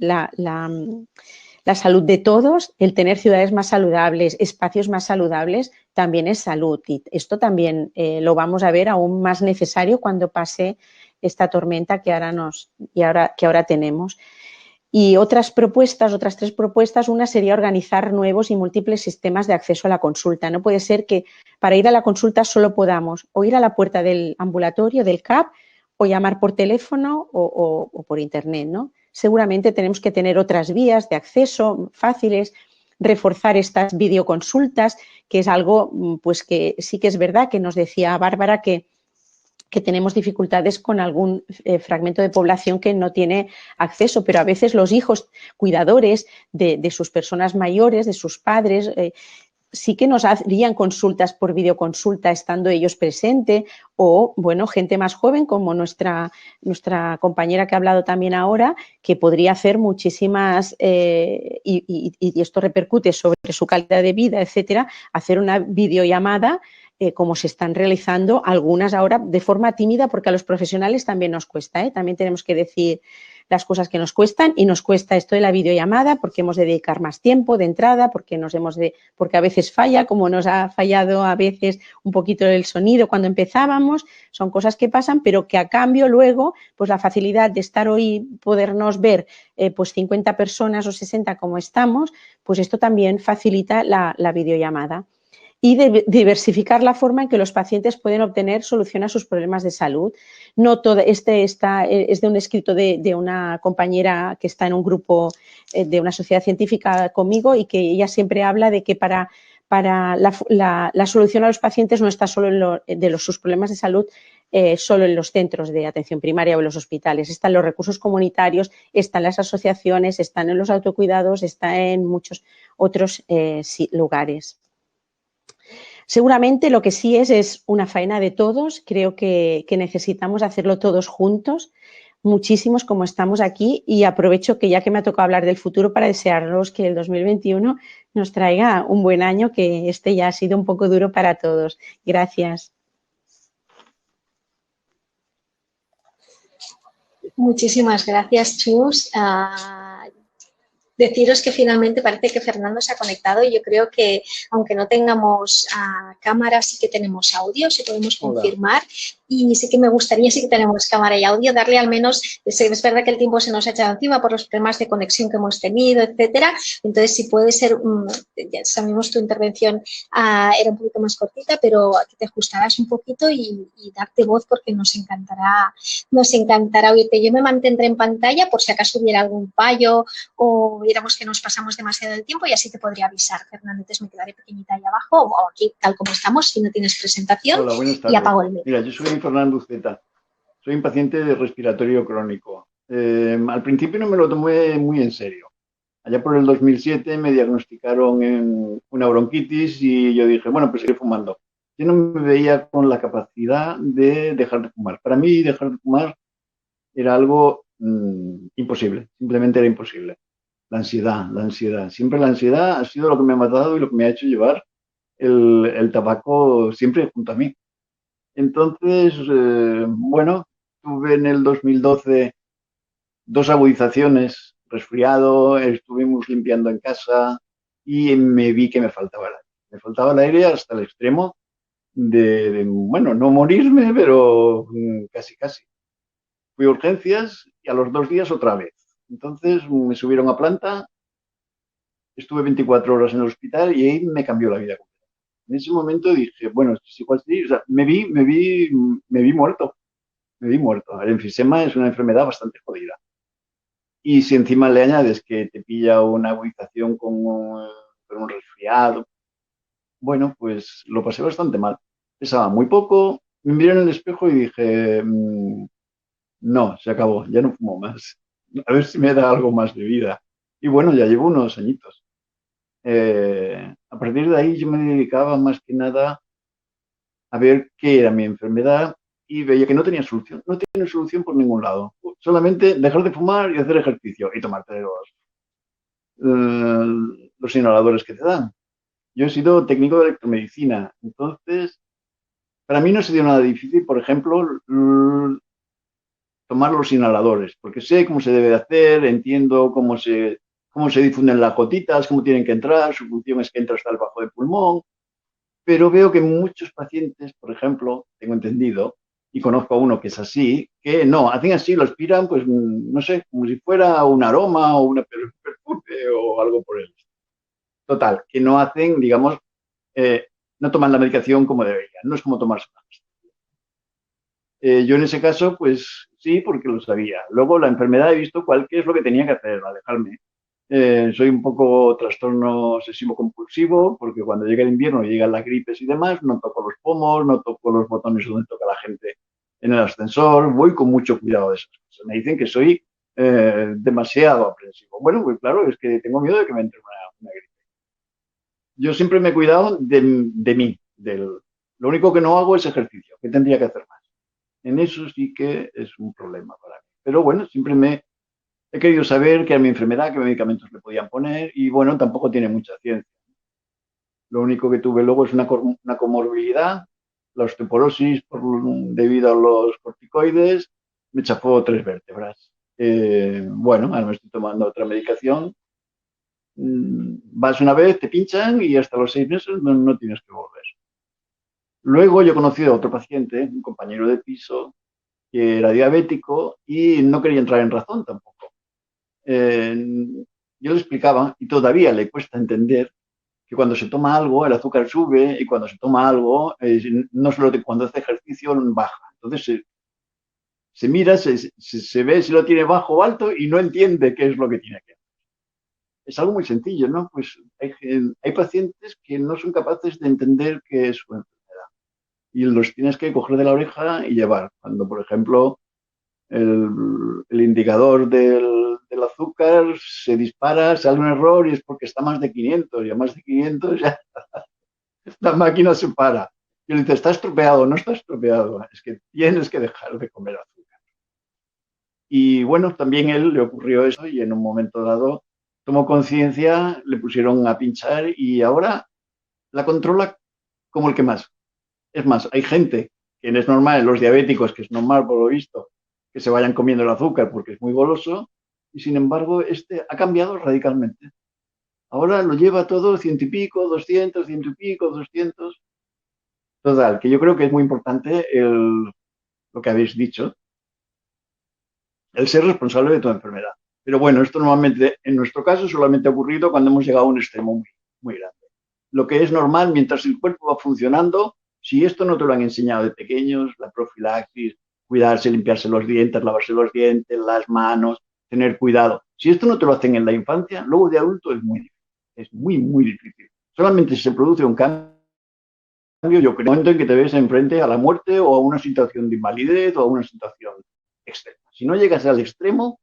Speaker 3: salud de todos. El tener ciudades más saludables, espacios más saludables, también es salud. Y esto también lo vamos a ver aún más necesario cuando pase esta tormenta que ahora tenemos. Y otras tres propuestas, una sería organizar nuevos y múltiples sistemas de acceso a la consulta. No puede ser que para ir a la consulta solo podamos o ir a la puerta del ambulatorio, del CAP, o llamar por teléfono o por internet, ¿no? Seguramente tenemos que tener otras vías de acceso fáciles, reforzar estas videoconsultas, que es algo pues que sí que es verdad que nos decía Bárbara que tenemos dificultades con algún fragmento de población que no tiene acceso, pero a veces los hijos cuidadores de sus personas mayores, de sus padres, sí que nos harían consultas por videoconsulta estando ellos presentes o, bueno, gente más joven como nuestra compañera que ha hablado también ahora, que podría hacer muchísimas, y esto repercute sobre su calidad de vida, etcétera, hacer una videollamada como se están realizando algunas ahora de forma tímida, porque a los profesionales también nos cuesta, también tenemos que decir las cosas que nos cuestan y nos cuesta esto de la videollamada porque hemos de dedicar más tiempo de entrada, porque a veces falla, como nos ha fallado a veces un poquito el sonido cuando empezábamos, son cosas que pasan, pero que a cambio luego, pues la facilidad de estar hoy, podernos ver pues 50 personas o 60 como estamos, pues esto también facilita la videollamada. Y de diversificar la forma en que los pacientes pueden obtener solución a sus problemas de salud. No todo, es de un escrito de una compañera que está en un grupo de una sociedad científica conmigo y que ella siempre habla de que para la solución a los pacientes no está solo en sus problemas de salud, solo en los centros de atención primaria o en los hospitales. Están los recursos comunitarios, están las asociaciones, están en los autocuidados, están en muchos otros lugares. Seguramente lo que sí es una faena de todos, creo que necesitamos hacerlo todos juntos, muchísimos como estamos aquí y aprovecho que ya que me ha tocado hablar del futuro para desearos que el 2021 nos traiga un buen año, que este ya ha sido un poco duro para todos. Gracias.
Speaker 2: Muchísimas gracias, Chus. Deciros que finalmente parece que Fernando se ha conectado y yo creo que aunque no tengamos cámara sí que tenemos audio, si podemos confirmar. y sí que me gustaría, sí que tenemos cámara y audio, darle al menos, es verdad que el tiempo se nos ha echado encima por los problemas de conexión que hemos tenido, etcétera. Entonces, si puede ser, ya sabemos tu intervención era un poquito más cortita, pero que te ajustarás un poquito y darte voz porque nos encantará oírte. Yo me mantendré en pantalla por si acaso hubiera algún fallo o viéramos que nos pasamos demasiado el tiempo y así te podría avisar, Fernando. Entonces me quedaré pequeñita ahí abajo o aquí tal como estamos si no tienes presentación.
Speaker 6: Hola, buenas
Speaker 2: Y
Speaker 6: tardes.
Speaker 2: apago el micro.
Speaker 6: Mira, yo soy Fernando Uceta. Soy un paciente de respiratorio crónico. Al principio no me lo tomé muy en serio. Allá por el 2007 me diagnosticaron una bronquitis y yo dije, bueno, pues seguiré fumando. Yo no me veía con la capacidad de dejar de fumar. Para mí dejar de fumar era algo imposible, simplemente era imposible. La ansiedad. Siempre la ansiedad ha sido lo que me ha matado y lo que me ha hecho llevar el tabaco siempre junto a mí. Entonces, bueno, tuve en el 2012 2 agudizaciones, resfriado, estuvimos limpiando en casa y me vi que me faltaba el aire. Me faltaba el aire hasta el extremo bueno, no morirme, pero casi, casi. Fui a urgencias y a los 2 días otra vez. Entonces me subieron a planta, estuve 24 horas en el hospital y ahí me cambió la vida. En ese momento dije, bueno, es igual sí, o sea, me vi muerto. Me vi muerto. El enfisema es una enfermedad bastante jodida. Y si encima le añades que te pilla una agudización con un resfriado, bueno, pues lo pasé bastante mal. Pesaba muy poco, me miré en el espejo y dije, no, se acabó, ya no fumo más. A ver si me da algo más de vida. Y bueno, ya llevo unos añitos. A partir de ahí yo me dedicaba más que nada a ver qué era mi enfermedad y veía que no tenía solución. No tiene solución por ningún lado. Solamente dejar de fumar y hacer ejercicio y tomarte los inhaladores que te dan. Yo he sido técnico de electromedicina, entonces para mí no ha sido nada difícil, por ejemplo, tomar los inhaladores, porque sé cómo se debe de hacer, entiendo cómo se difunden las gotitas, cómo tienen que entrar, su función es que entra hasta el bajo del pulmón, pero veo que muchos pacientes, por ejemplo, tengo entendido, y conozco a uno que es así, que no, hacen así, lo aspiran, pues no sé, como si fuera un aroma o una perfume o algo por el estilo. Total, que no hacen, digamos, no toman la medicación como deberían, no es como tomarse una pastilla. Yo en ese caso, pues sí, porque lo sabía. Luego la enfermedad he visto qué es lo que tenía que hacer, alejarme. Soy un poco trastorno obsesivo compulsivo, porque cuando llega el invierno y llegan las gripes y demás, no toco los pomos, no toco los botones donde toca la gente en el ascensor, voy con mucho cuidado de esas cosas. Me dicen que soy demasiado aprensivo. Bueno, pues claro, es que tengo miedo de que me entre una gripe. Yo siempre me he cuidado de mí. Lo único que no hago es ejercicio, que tendría que hacer más. En eso sí que es un problema para mí. Pero bueno, siempre he querido saber qué era mi enfermedad, qué medicamentos me podían poner y bueno, tampoco tiene mucha ciencia. Lo único que tuve luego es una comorbilidad, la osteoporosis debido a los corticoides, me chafó 3 vértebras. Bueno, ahora me estoy tomando otra medicación. Vas una vez, te pinchan y hasta los 6 meses no tienes que volver. Luego yo he conocido a otro paciente, un compañero de piso, que era diabético y no quería entrar en razón tampoco. Yo le explicaba, y todavía le cuesta entender, que cuando se toma algo el azúcar sube y cuando se toma algo, no solo cuando hace ejercicio baja. Entonces se mira, se ve si lo tiene bajo o alto y no entiende qué es lo que tiene que hacer. Es algo muy sencillo, ¿no? Pues hay pacientes que no son capaces de entender qué es su enfermedad y los tienes que coger de la oreja y llevar. Cuando, por ejemplo, el indicador del azúcar se dispara, sale un error y es porque está más de 500 y a más de 500 ya la máquina se para. Y le dice, está estropeado, no está estropeado, es que tienes que dejar de comer azúcar. Y bueno, también a él le ocurrió eso y en un momento dado tomó conciencia, le pusieron a pinchar y ahora la controla como el que más. Es más, hay gente que es normal, los diabéticos, que es normal por lo visto, que se vayan comiendo el azúcar porque es muy goloso, y sin embargo este ha cambiado radicalmente. Ahora lo lleva todo 100 y pico, 200, 100 y pico, 200. Total, que yo creo que es muy importante lo que habéis dicho, el ser responsable de tu enfermedad. Pero bueno, esto normalmente, en nuestro caso, solamente ha ocurrido cuando hemos llegado a un extremo muy, muy grande. Lo que es normal, mientras el cuerpo va funcionando, si esto no te lo han enseñado de pequeños, la profilaxis, cuidarse, limpiarse los dientes, lavarse los dientes, las manos, tener cuidado. Si esto no te lo hacen en la infancia, luego de adulto es muy difícil. Es muy, muy difícil. Solamente si se produce un cambio, yo creo, en el momento en que te ves enfrente a la muerte o a una situación de invalidez o a una situación extrema. Si no llegas al extremo,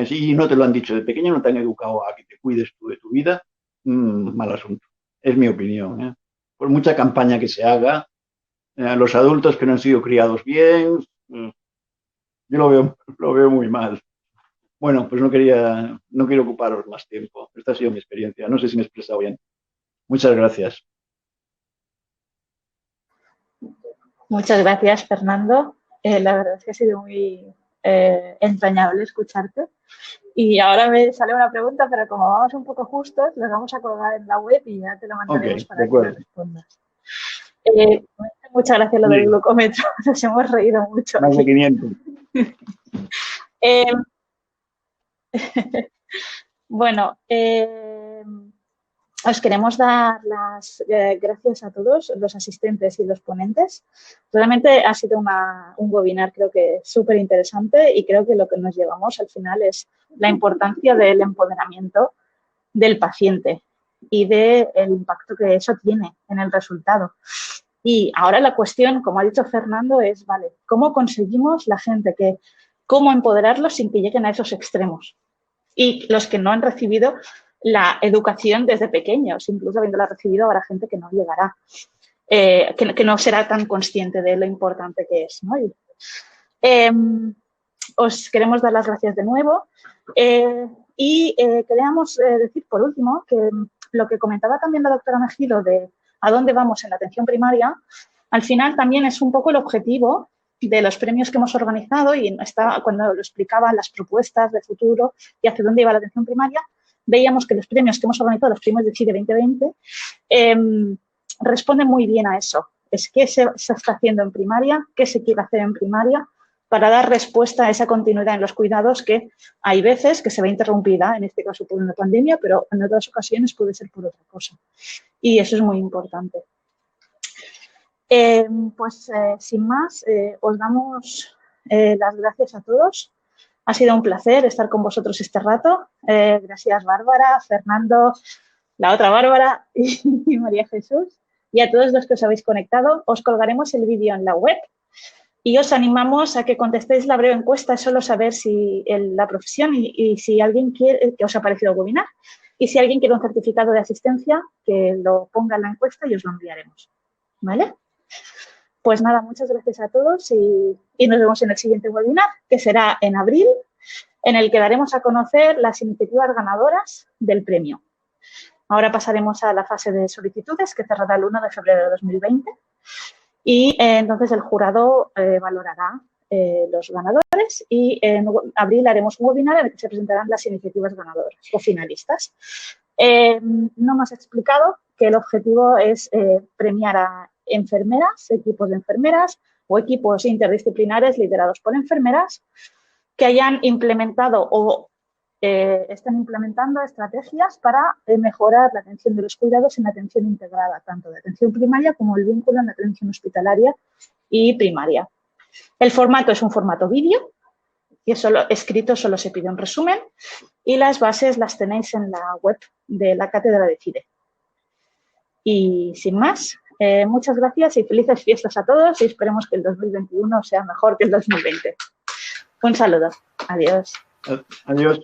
Speaker 6: si no te lo han dicho de pequeño, no te han educado a que te cuides tú de tu vida, mal asunto. Es mi opinión. Por mucha campaña que se haga, los adultos que no han sido criados bien, yo lo veo muy mal. Bueno, pues no quiero ocuparos más tiempo. Esta ha sido mi experiencia. No sé si me he expresado bien. Muchas gracias.
Speaker 7: Muchas gracias, Fernando. La verdad es que ha sido muy entrañable escucharte. Y ahora me sale una pregunta, pero como vamos un poco justos, las vamos a colgar en la web y ya te la mandaremos para que la respondas. Muchas gracias lo del glucómetro, nos hemos reído mucho.
Speaker 6: Más de 500.
Speaker 7: Bueno, os queremos dar las gracias a todos los asistentes y los ponentes. Realmente ha sido un webinar, creo que súper interesante, y creo que lo que nos llevamos al final es la importancia del empoderamiento del paciente y del impacto que eso tiene en el resultado. Y ahora la cuestión, como ha dicho Fernando, es, vale, ¿cómo conseguimos la gente cómo empoderarlos sin que lleguen a esos extremos? Y los que no han recibido la educación desde pequeños, incluso habiéndola recibido, habrá gente que no llegará, que no será tan consciente de lo importante que es, ¿no? Os queremos dar las gracias de nuevo y queríamos decir, por último, que lo que comentaba también la doctora Mejido de a dónde vamos en la atención primaria, al final también es un poco el objetivo de los premios que hemos organizado, y cuando lo explicaba las propuestas de futuro y hacia dónde iba la atención primaria, veíamos que los premios que hemos organizado, los premios de CIDE 2020, responden muy bien a eso. Es qué se está haciendo en primaria, qué se quiere hacer en primaria para dar respuesta a esa continuidad en los cuidados que hay veces que se ve interrumpida, en este caso por una pandemia, pero en otras ocasiones puede ser por otra cosa. Y eso es muy importante. Sin más, os damos las gracias a todos. Ha sido un placer estar con vosotros este rato. Gracias, Bárbara, Fernando, la otra Bárbara y María Jesús. Y a todos los que os habéis conectado, os colgaremos el vídeo en la web y os animamos a que contestéis la breve encuesta. Es solo saber si la profesión y si alguien quiere, que os ha parecido el webinar, y si alguien quiere un certificado de asistencia, que lo ponga en la encuesta y os lo enviaremos. ¿Vale? Pues nada, muchas gracias a todos y nos vemos en el siguiente webinar, que será en abril, en el que daremos a conocer las iniciativas ganadoras del premio. Ahora pasaremos a la fase de solicitudes, que cerrará el 1 de febrero de 2020, y entonces el jurado valorará los ganadores, y en abril haremos un webinar en el que se presentarán las iniciativas ganadoras o finalistas. No hemos explicado que el objetivo es premiar a enfermeras, equipos de enfermeras o equipos interdisciplinares liderados por enfermeras que hayan implementado o están implementando estrategias para mejorar la atención de los cuidados en la atención integrada, tanto de atención primaria como el vínculo en la atención hospitalaria y primaria. El formato es un formato vídeo, y escrito solo se pide un resumen, y las bases las tenéis en la web de la Cátedra de CIDE. Y sin más, muchas gracias y felices fiestas a todos, y esperemos que el 2021 sea mejor que el 2020. Un saludo. Adiós.
Speaker 6: Adiós.